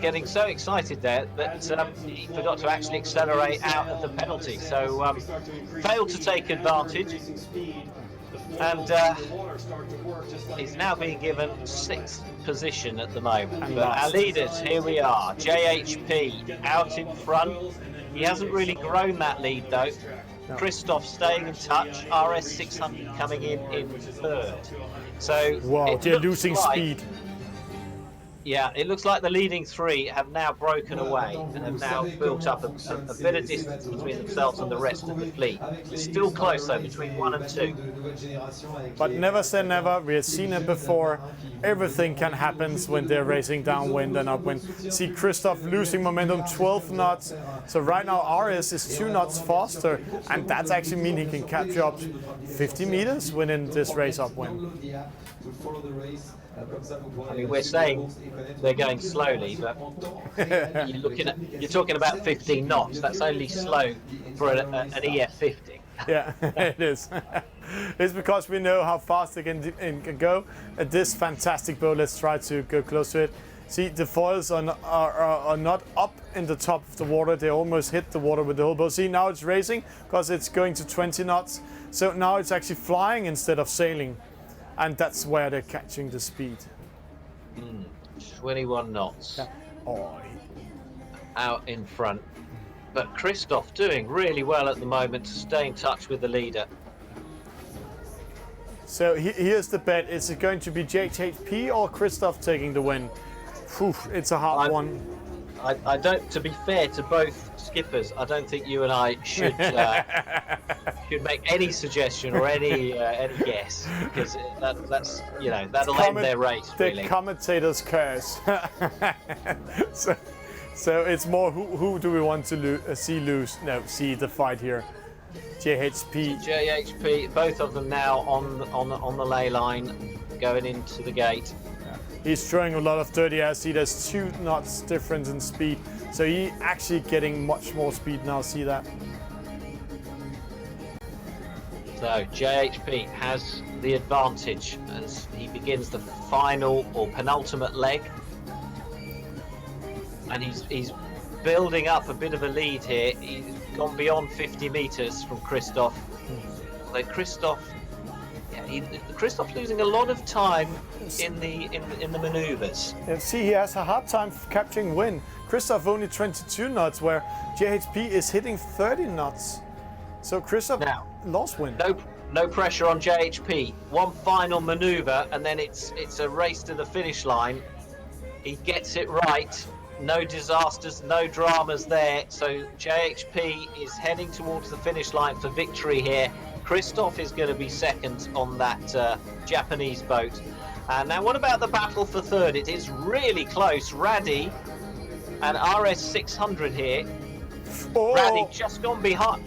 getting so excited there that he forgot to actually accelerate out of the penalty. So failed to take advantage, and he's now being given 6th position at the moment. But our leaders, here we are. JHP out in front. He hasn't really grown that lead though. Christophe staying in touch. RS600 coming in third. So wow, they're losing speed. Yeah, it looks like the leading 3 have now broken away and have now built up a bit of distance between themselves and the rest of the fleet. It's still close though, between 1 and 2. But never say never. We have seen it before. Everything can happen when they're racing downwind and upwind. See Christophe losing momentum, 12 knots. So right now RS is 2 knots faster, and that's actually mean he can capture up 50 meters winning this race upwind. I mean, we're saying they're going slowly, but you're talking about 15 knots. That's only slow for an EF50. Yeah, it is. It's because we know how fast they can go. This fantastic boat, let's try to go close to it. See, the foils are not up in the top of the water. They almost hit the water with the whole boat. See, now it's racing because it's going to 20 knots. So now it's actually flying instead of sailing. And that's where they're catching the speed. 21 knots. Yeah. Oh. Out in front. But Christophe doing really well at the moment to stay in touch with the leader. So here's the bet. Is it going to be JHP or Christophe taking the win? Whew, it's a hard one. I don't, to be fair to both skippers, I don't think you and I should make any suggestion or any guess, because that's that'll end their race. Really. The commentator's curse. so it's more who do we want to see lose? No, see the fight here. JHP, both of them now on the ley line, going into the gate. He's throwing a lot of dirty air. See, there's 2 knots difference in speed. So he's actually getting much more speed now. See that? So JHP has the advantage as he begins the final or penultimate leg. And he's building up a bit of a lead here. He's gone beyond 50 meters from Christophe. Although Christophe's losing a lot of time in the manoeuvres. And see, he has a hard time capturing wind. Christophe only 22 knots, where JHP is hitting 30 knots. So Christophe now lost wind. No pressure on JHP. One final manoeuvre, and then it's a race to the finish line. He gets it right. No disasters, no dramas there. So JHP is heading towards the finish line for victory here. Christophe is going to be second on that Japanese boat. Now, what about the battle for third? It is really close. Raddy and RS600 here. Oh. Raddy just gone behind.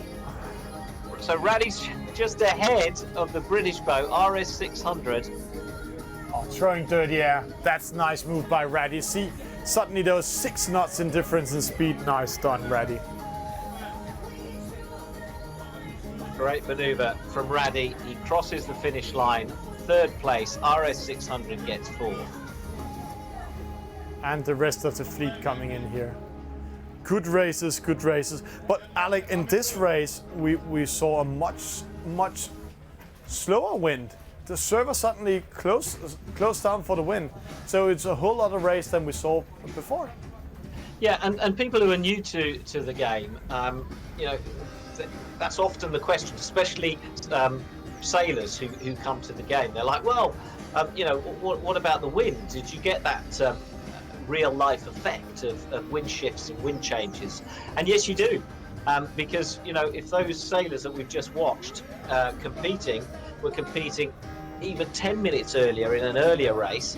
So Raddy's just ahead of the British boat, RS600. Oh, throwing dirty air. That's nice move by Raddy. See, suddenly there was 6 knots in difference in speed. Nice done, Raddy. Great manoeuvre from Raddy. He crosses the finish line. 3rd place, RS600 gets 4th. And the rest of the fleet coming in here. Good races, good races. But Alec, in this race, we saw a much slower wind. The server suddenly closed down for the wind. So it's a whole other race than we saw before. Yeah, and people who are new to the game, you know, that's often the question, especially sailors who come to the game. They're like, well, you know, what about the wind? Did you get that real life effect of wind shifts and wind changes? And yes, you do, because you know, if those sailors that we've just watched were competing even 10 minutes earlier in an earlier race,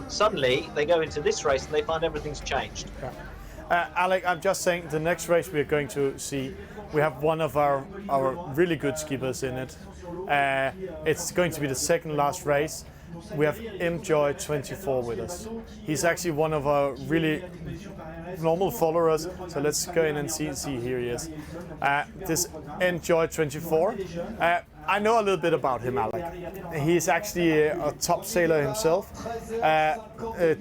suddenly they go into this race and they find everything's changed. Yeah. Alec, I'm just saying, the next race we're going to see, we have one of our really good skippers in it. It's going to be the 2nd last race. We have eSailGP with us. He's actually one of our really normal followers. So let's go in and see here he is. This eSailGP. I know a little bit about him, Alec. He's actually a top sailor himself.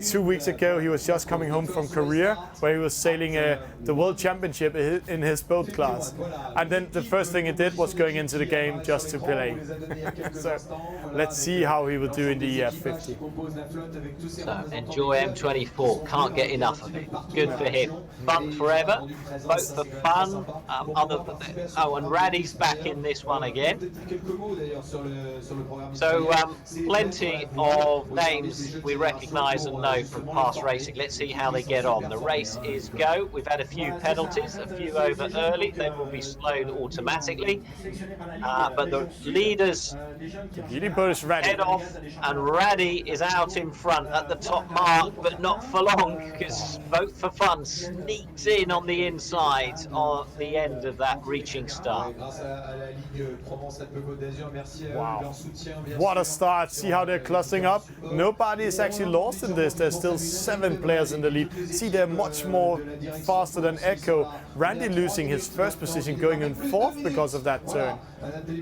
2 weeks ago, he was just coming home from Korea, where he was sailing the World Championship in his boat class. And then the first thing he did was going into the game just to play. So let's see how he will do in the EF50. So enjoy M24, can't get enough of it. Good for him. Fun forever, boat for fun. And Raddy's back in this one again. So plenty of names we recognise and know from past racing. Let's see how they get on. The race is go. We've had a few penalties, a few over early. They will be slowed automatically. But the leaders head off, and Raddy is out in front at the top mark, but not for long, because Vote for Fun sneaks in on the inside on the end of that reaching start. Wow, what a start. See how they're clustering up. Nobody is actually lost in this. There's still 7 players in the lead. See, they're much more faster than Echo. Randy losing his 1st position, going in 4th because of that turn.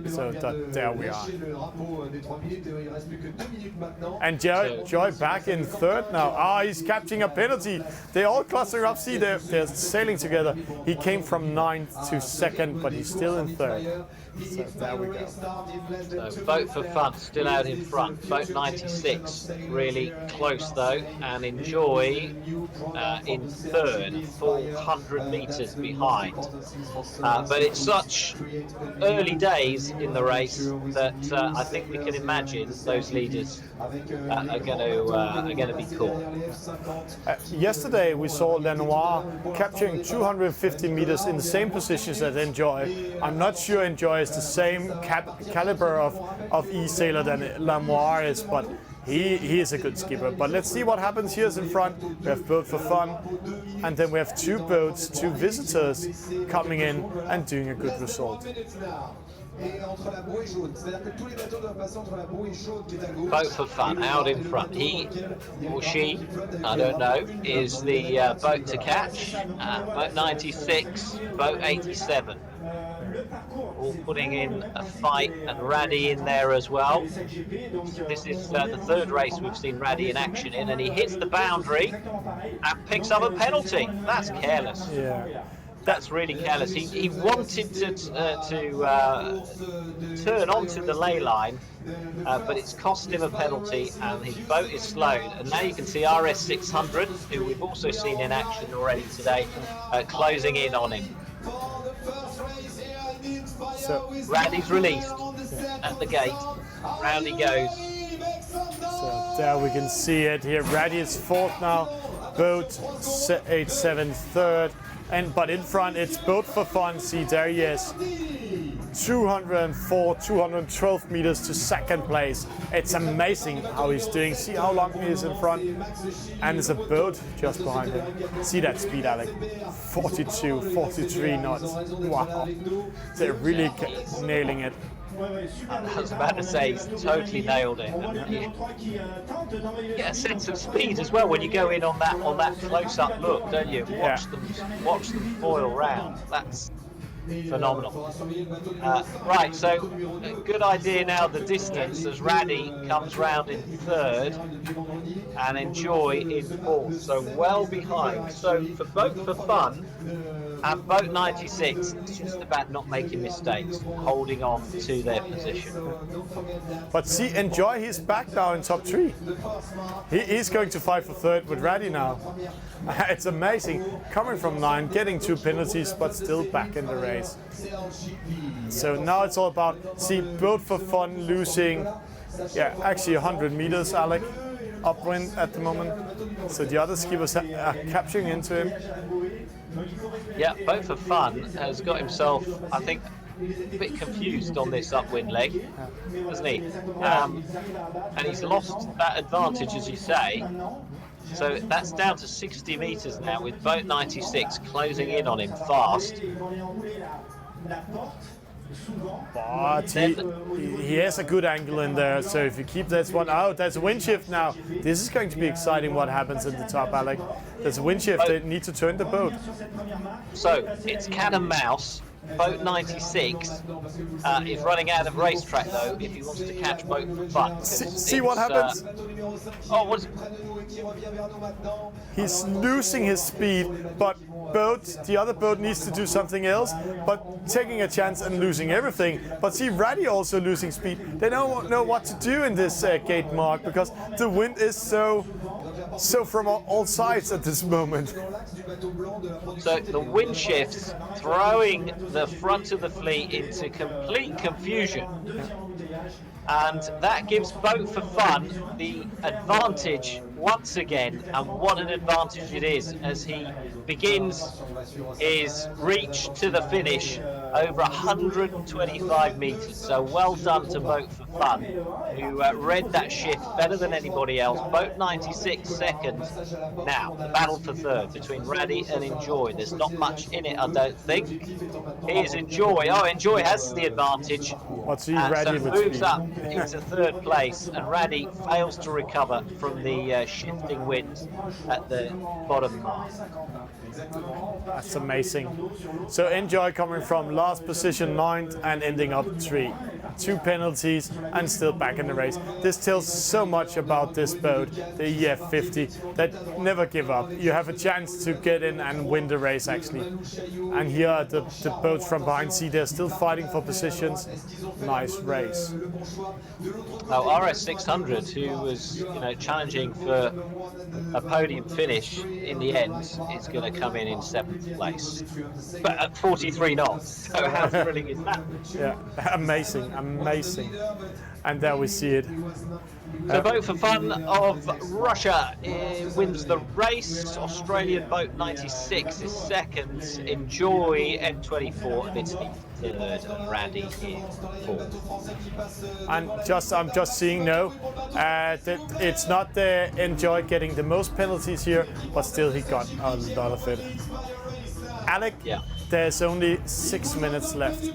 So there we are. And Joy back in 3rd now. He's catching a penalty. They're all clustering up. See, they're sailing together. He came from 9th to 2nd, but he's still in 3rd. So there we go. So Vote for Fun still out in front. Boat 96 really close though, and Enjoy in 3rd, 400 metres behind. But it's such early days in the race that I think we can imagine those leaders are going to be caught. Yesterday we saw Lenoir capturing 250 meters in the same positions as Enjoy. I'm not sure Enjoy is the same caliber of eSailer than Lenoir is, but he is a good skipper. But let's see what happens. Here's in front. We have Boat for Fun, and then we have 2 boats, 2 visitors coming in and doing a good result. Boat for Fun out in front. He or she, I don't know, is the boat to catch. Boat 96, boat 87. All putting in a fight, and Raddy in there as well. This is the 3rd race we've seen Raddy in action in, and he hits the boundary and picks up a penalty. That's careless. Yeah. That's really careless. He wanted to turn onto the ley line, but it's cost him a penalty, and his boat is slowed. And now you can see RS600, who we've also seen in action already today, closing in on him. So Raddy's released at the gate. Round he goes. So there we can see it here. Raddy is 4th now. Boat 87 3rd. But in front it's Boat for Fun. See, there he is. 204, 212 meters to second place. It's amazing how he's doing. See how long he is in front? And there's a boat just behind him. See that speed, Alec? 42, 43 knots. Wow. They're really nailing it. I was about to say, he's totally nailed it. And you get a sense of speed as well when you go in on that close-up look, don't you? Watch them foil round. That's phenomenal. Right, so good idea now the distance as Raddy comes round in third and Enjoy in fourth, so well behind. So for Boat for Fun and Boat 96, it's just about not making mistakes, holding on to their position. But see, Enjoy, he's back now in top 3. He's going to fight for third with Raddy now. It's amazing, coming from 9, getting 2 penalties, but still back in the race. So now it's all about, see, Boat for Fun losing, actually 100 meters, Alec, upwind at the moment. So the other skippers are capturing into him. Yeah, Boat for Fun has got himself, I think, a bit confused on this upwind leg, hasn't he? And he's lost that advantage, as you say. So that's down to 60 meters now, with Boat 96 closing in on him fast. But he has a good angle in there, so if you keep this one out, there's a wind shift now. This is going to be exciting what happens at the top, Alec. There's a wind shift, they need to turn the boat. So it's cat and mouse. Boat 96 is running out of racetrack though if he wants to catch Boat for Fun. See what happens? He's losing his speed, but the other boat needs to do something else, but taking a chance and losing everything. But see, Raddy also losing speed. They don't know what to do in this gate mark because the wind is so from all sides at this moment. So the wind shifts, throwing the front of the fleet into complete confusion. And that gives Boat for Fun the advantage once again, and what an advantage it is as he begins his reach to the finish over 125 metres. So well done to Boat for Fun, who read that shift better than anybody else. Boat 96 second. Now, the battle for third between Raddy and Enjoy. There's not much in it, I don't think. Here's Enjoy. Oh, Enjoy has the advantage. What's he, Raddy so moves up into third place, and Raddy fails to recover from the shifting wind at the bottom mark. That's amazing. So Enjoy coming from last position, 9th, and ending up 3. 2 penalties and still back in the race. This tells so much about this boat, the EF50, that never give up. You have a chance to get in and win the race actually. And here are the boats from behind. See, they're still fighting for positions. Nice race. Now RS600, who was challenging for a podium finish in the end, is going to come in 7th place, but at 43 knots. So how thrilling is that? Yeah, amazing. And there we see it. So Boat for Fun of Russia wins the race. Australian Boat 96 is second. Enjoy M24 and Italy third, and Raddy is fourth. And I'm just seeing that it's not the Enjoy getting the most penalties here, but still he got a lot of it. Alec, there's only 6 minutes left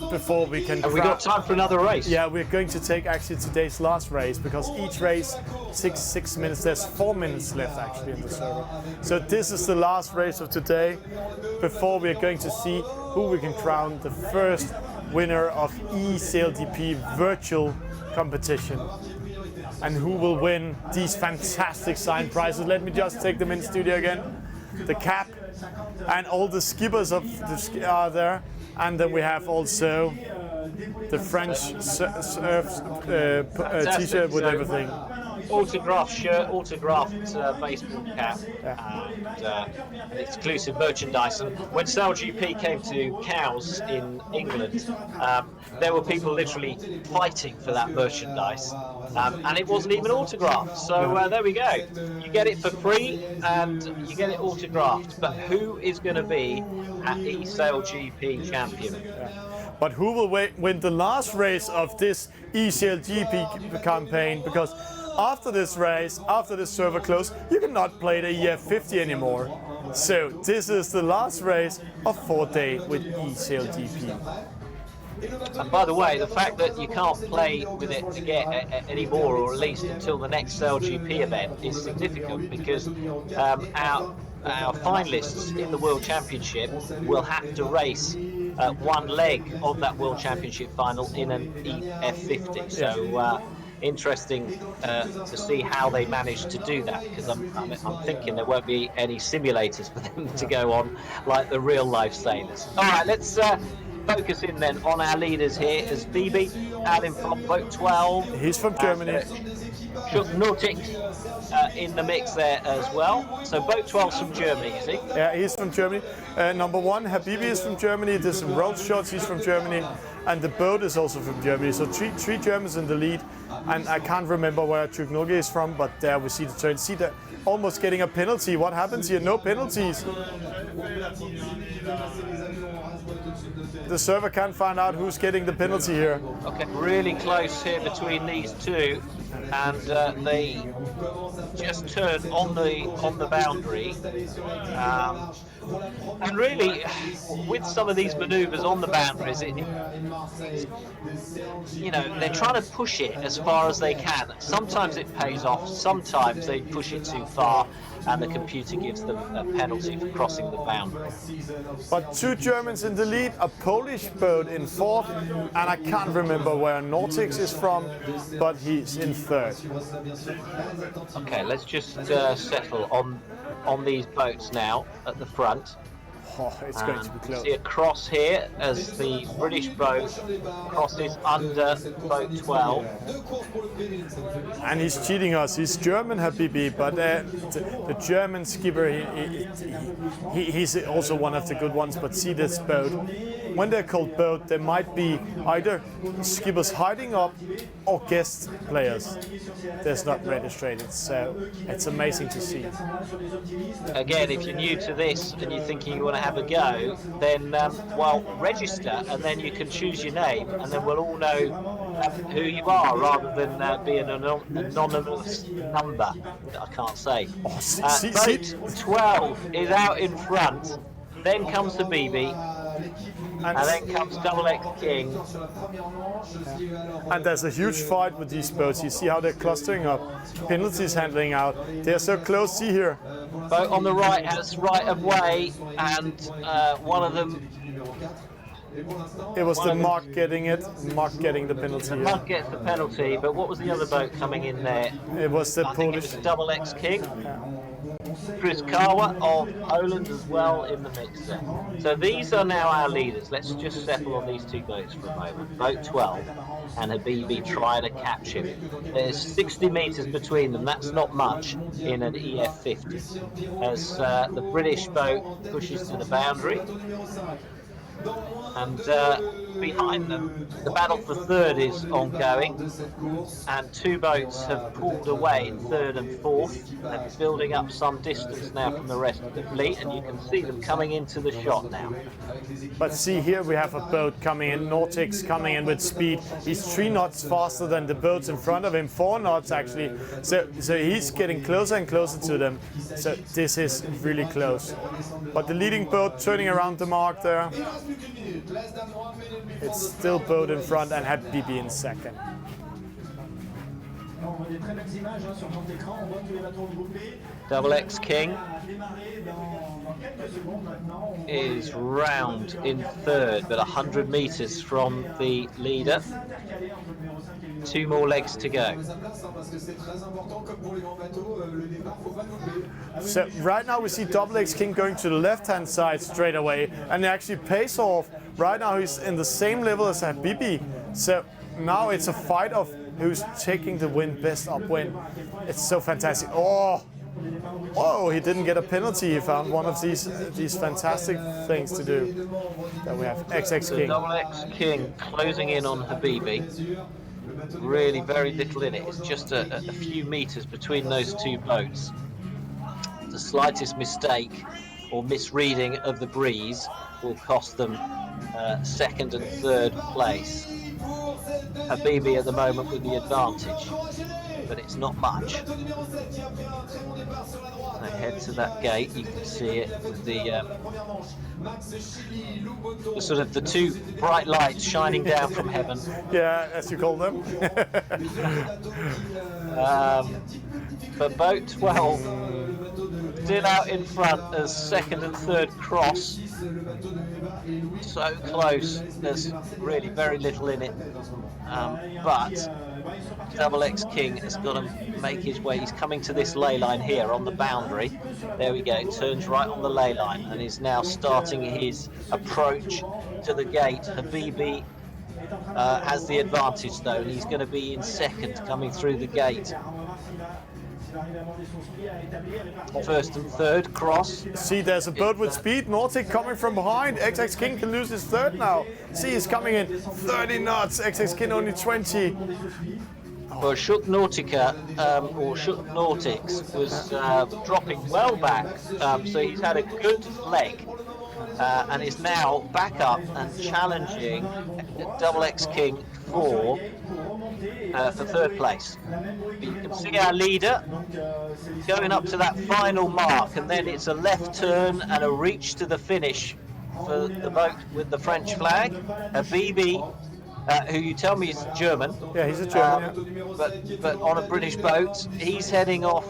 before we can. And we got time for another race. Yeah, we're going to take actually today's last race because each race six minutes. There's 4 minutes left actually in the server. So this is the last race of today before we're going to see who we can crown the first winner of eSailGP virtual competition. And who will win these fantastic signed prizes. Let me just take them in studio again. The cap, and all the skippers are there, and then we have also the French t-shirt with everything. Autographed shirt, autographed baseball cap, and exclusive merchandise. And when SailGP came to Cowes in England, there were people literally fighting for that merchandise, and it wasn't even autographed. So there we go. You get it for free and you get it autographed. But who is going to be at eSailGP champion? but who will win the last race of this eSailGP campaign? Because after this race, after this server close, you cannot play the EF50 anymore. So this is the last race of 4-day with eSailGP. And by the way, the fact that you can't play with it again anymore, or at least until the next SailGP event, is significant, because our finalists in the World Championship will have to race one leg of that World Championship final in an EF50. So interesting to see how they manage to do that, because I'm thinking there won't be any simulators for them to go on like the real life sailors. All right, let's focus in then on our leaders here, as Bibi out in front, boat 12. He's from Germany. Nordic in the mix there as well. So boat 12's from Germany, is he? Yeah, he's from Germany. Number 1, Habibi is from Germany. There's some roll shots, he's from Germany. And the boat is also from Germany. So three Germans in the lead. And I can't remember where Chuknoge is from, but there we see the turn. See that almost getting a penalty. What happens here? No penalties. The server can't find out who's getting the penalty here. Okay, really close here between these two, and they just turned on the boundary. And really, with some of these manoeuvres on the boundaries, you know, they're trying to push it as far as they can. Sometimes it pays off, sometimes they push it too far, and the computer gives them a penalty for crossing the boundary. But 2 Germans in the lead, a Polish boat in 4th, and I can't remember where Nortix is from, but he's in 3rd. Okay, let's just settle on these boats now at the front. Oh, it's going to be close. See a cross here as the British boat crosses under boat 12. And he's cheating us. He's German, Habibi, but the German skipper, he's also one of the good ones. But see this boat. When they're called boat, there might be either skippers hiding up or guest players. There's not registered, so it's amazing to see. Again, if you're new to this and you're thinking you want to have a go, then well, register, and then you can choose your name, and then we'll all know who you are, rather than be an anonymous number that I can't say. Boat 12 is out in front, then comes the BB, and then comes Double X King. And there's a huge fight with these boats. You see how they're clustering up. Penalties handling out. They're so close. See here. Boat on the right has right of way, and one of them. It was the Mark getting it. Mark getting the penalty. Mark gets the penalty, but what was the other boat coming in there? It was the Polish. It was Double X King. Chris Kawa of Poland as well in the mix there. So these are now our leaders. Let's just settle on these 2 boats for a moment. Boat 12 and Habibi trying to catch him. There's 60 metres between them. That's not much in an EF50. As the British boat pushes to the boundary. And behind them, the battle for 3rd is ongoing, and 2 boats have pulled away in 3rd and 4th. They're building up some distance now from the rest of the fleet, and you can see them coming into the shot now. But see here, we have a boat coming in, Nortix coming in with speed. He's 3 knots faster than the boats in front of him, 4 knots actually. So he's getting closer and closer to them. So this is really close. But the leading boat turning around the mark there. It's still boat in front and Habibi in 2nd. Double X King is round in 3rd, but 100 metres from the leader. 2 more legs to go. So right now we see Double X King going to the left-hand side straight away, and he actually pays off. Right now he's in the same level as Habibi. So now it's a fight of who's taking the win, best upwind. It's so fantastic. Oh, he didn't get a penalty. He found one of these fantastic things to do. Then we have XX King. Double X King closing in on Habibi. Really very little in it. It's just a few metres between those 2 boats. The slightest mistake or misreading of the breeze will cost them second and third place. Habibi at the moment with the advantage, but it's not much. So head to that gate, you can see it with the sort of the two bright lights shining down from heaven. Yeah, as you call them. For boat 12, still out in front as second and third cross. So close, there's really very little in it. But Double X King has got to make his way. He's coming to this ley line here on the boundary. There we go, turns right on the ley line and is now starting his approach to the gate. Habibi has the advantage though, and he's going to be in second coming through the gate. First and third cross. See, there's a boat with speed. Nordic coming from behind. XX King can lose his third now. See, he's coming in 30 knots. XX King only 20. Well, Shook Nautica, or Shook Nautics, was dropping well back, so he's had a good leg, and is now back up and challenging Double X King for third place. But you can see our leader going up to that final mark, and then it's a left turn and a reach to the finish for the boat with the French flag. Habibi, who you tell me is German. Yeah, he's a German, but on a British boat, he's heading off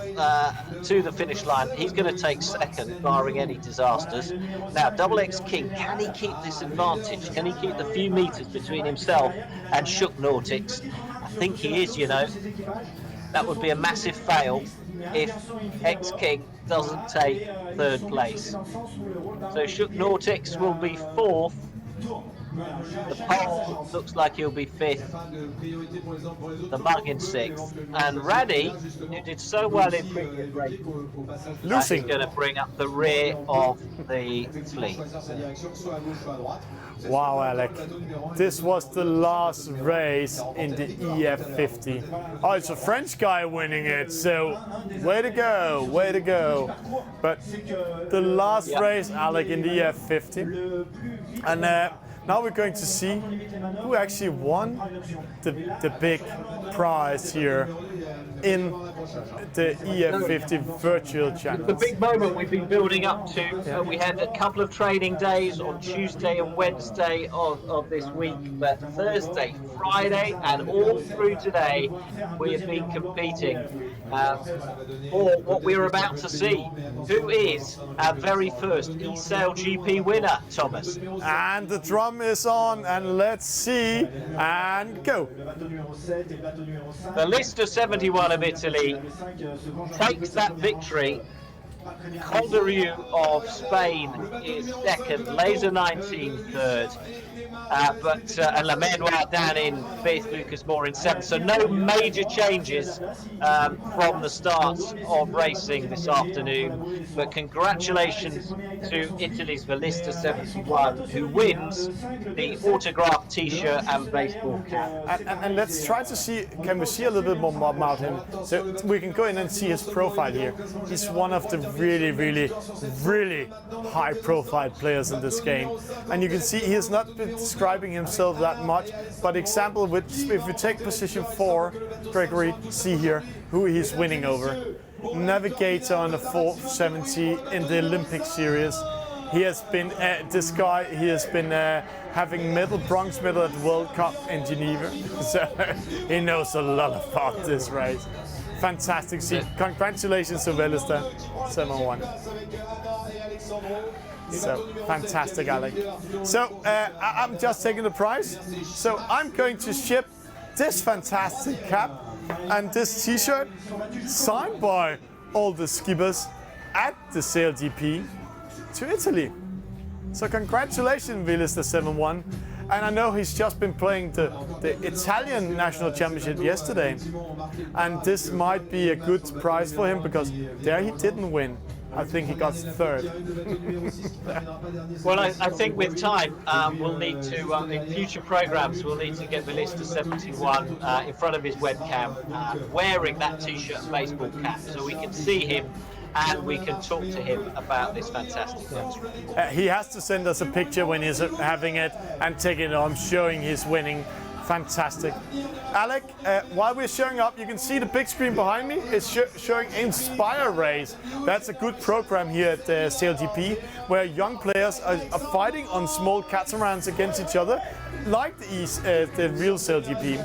to the finish line. He's going to take second, barring any disasters. Now, Double X King, can he keep this advantage? Can he keep the few meters between himself and Shook Nautics? I think he is, you know. That would be a massive fail if X King doesn't take third place. So Shook Nautics will be fourth. The pole looks like he'll be fifth, the mug in sixth, and Raddy, who did so well in previous races, is going to bring up the rear of the fleet. Wow, Alec. This was the last race in the EF50. Oh, it's a French guy winning it, so way to go, way to go. But the last race, Alec, in the EF50. And now we're going to see who actually won the big prize here in the EF50 Virtual Challenge. The big moment we've been building up to. We had a couple of training days on Tuesday and Wednesday of this week, but Thursday, Friday, and all through today, we have been competing for what we're about to see. Who is our very first eSailGP winner, Thomas? And the drum is on, and let's see, and go. The Lister 71 of Italy takes that victory. Caldereu of Spain is second, Laser 19 third, and La Menoir down in fifth, Lucas Moore in seventh. So no major changes from the start of racing this afternoon. But congratulations to Italy's Velista 71, who wins the autographed T-shirt and baseball cap. And let's try to see, can we see a little bit more about him? So we can go in and see his profile here. He's one of the really high-profile players in this game. And you can see he has not been describing himself that much, but example, if we take position 4, Gregory, see here who he's winning over. Navigator on the 470 in the Olympic series. He has been, this guy, he has been having bronze medal at the World Cup in Geneva. So he knows a lot about this race. Fantastic. See, congratulations to Velista 71. So fantastic, Alec. So I'm just taking the prize. So I'm going to ship this fantastic cap and this T-shirt signed by all the skippers at the eSailGP to Italy. So congratulations, Velista 71. And I know he's just been playing the Italian national championship yesterday. And this might be a good prize for him because there he didn't win. I think he got third. Well, I think with time, we'll need to, in future programs, we'll need to get Velista 71 in front of his webcam, wearing that T-shirt and baseball cap, so we can see him and we can talk to him about this fantastic country. He has to send us a picture when he's having it and taking it on, showing his winning. Fantastic. Alec, while we're showing up, you can see the big screen behind me is showing Inspire Race. That's a good program here at SailGP, where young players are fighting on small catamarans against each other, like the real SailGP.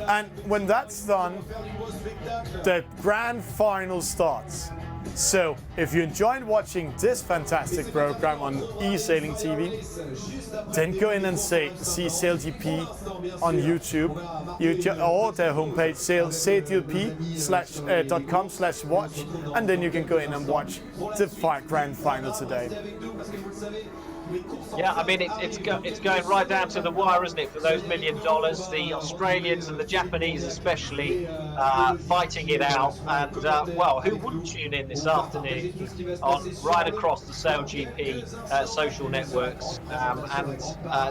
And when that's done, the grand final starts. So, if you enjoyed watching this fantastic program on eSailing TV, then go in and see SailGP on YouTube or their homepage sailgp.com/watch, and then you can go in and watch the grand final today. Yeah, I mean, it's going right down to the wire, isn't it, for those $1 million? The Australians and the Japanese especially fighting it out. And, well, who wouldn't tune in this afternoon on right across the SailGP social networks? And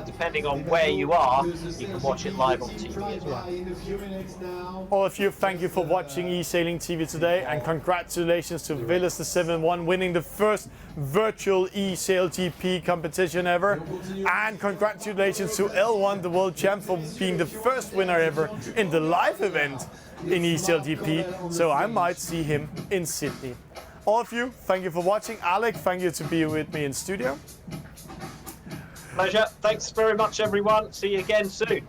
depending on where you are, you can watch it live on TV as well. All of you, thank you for watching eSailing TV today, and congratulations to Villas the 7-1 winning the first virtual eSailGP competition ever, and congratulations to L1 the world champ for being the first winner ever in the live event in eSailGP, so I might see him in Sydney. All of you, thank you for watching. Alec, thank you to be with me in studio. Pleasure. Thanks very much, everyone. See you again soon.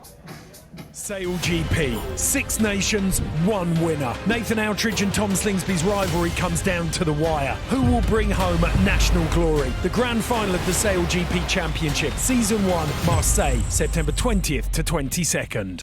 SailGP, 6 nations, 1 winner. Nathan Outridge and Tom Slingsby's rivalry comes down to the wire. Who will bring home national glory? The grand final of the SailGP Championship, Season 1, Marseille, September 20th to 22nd.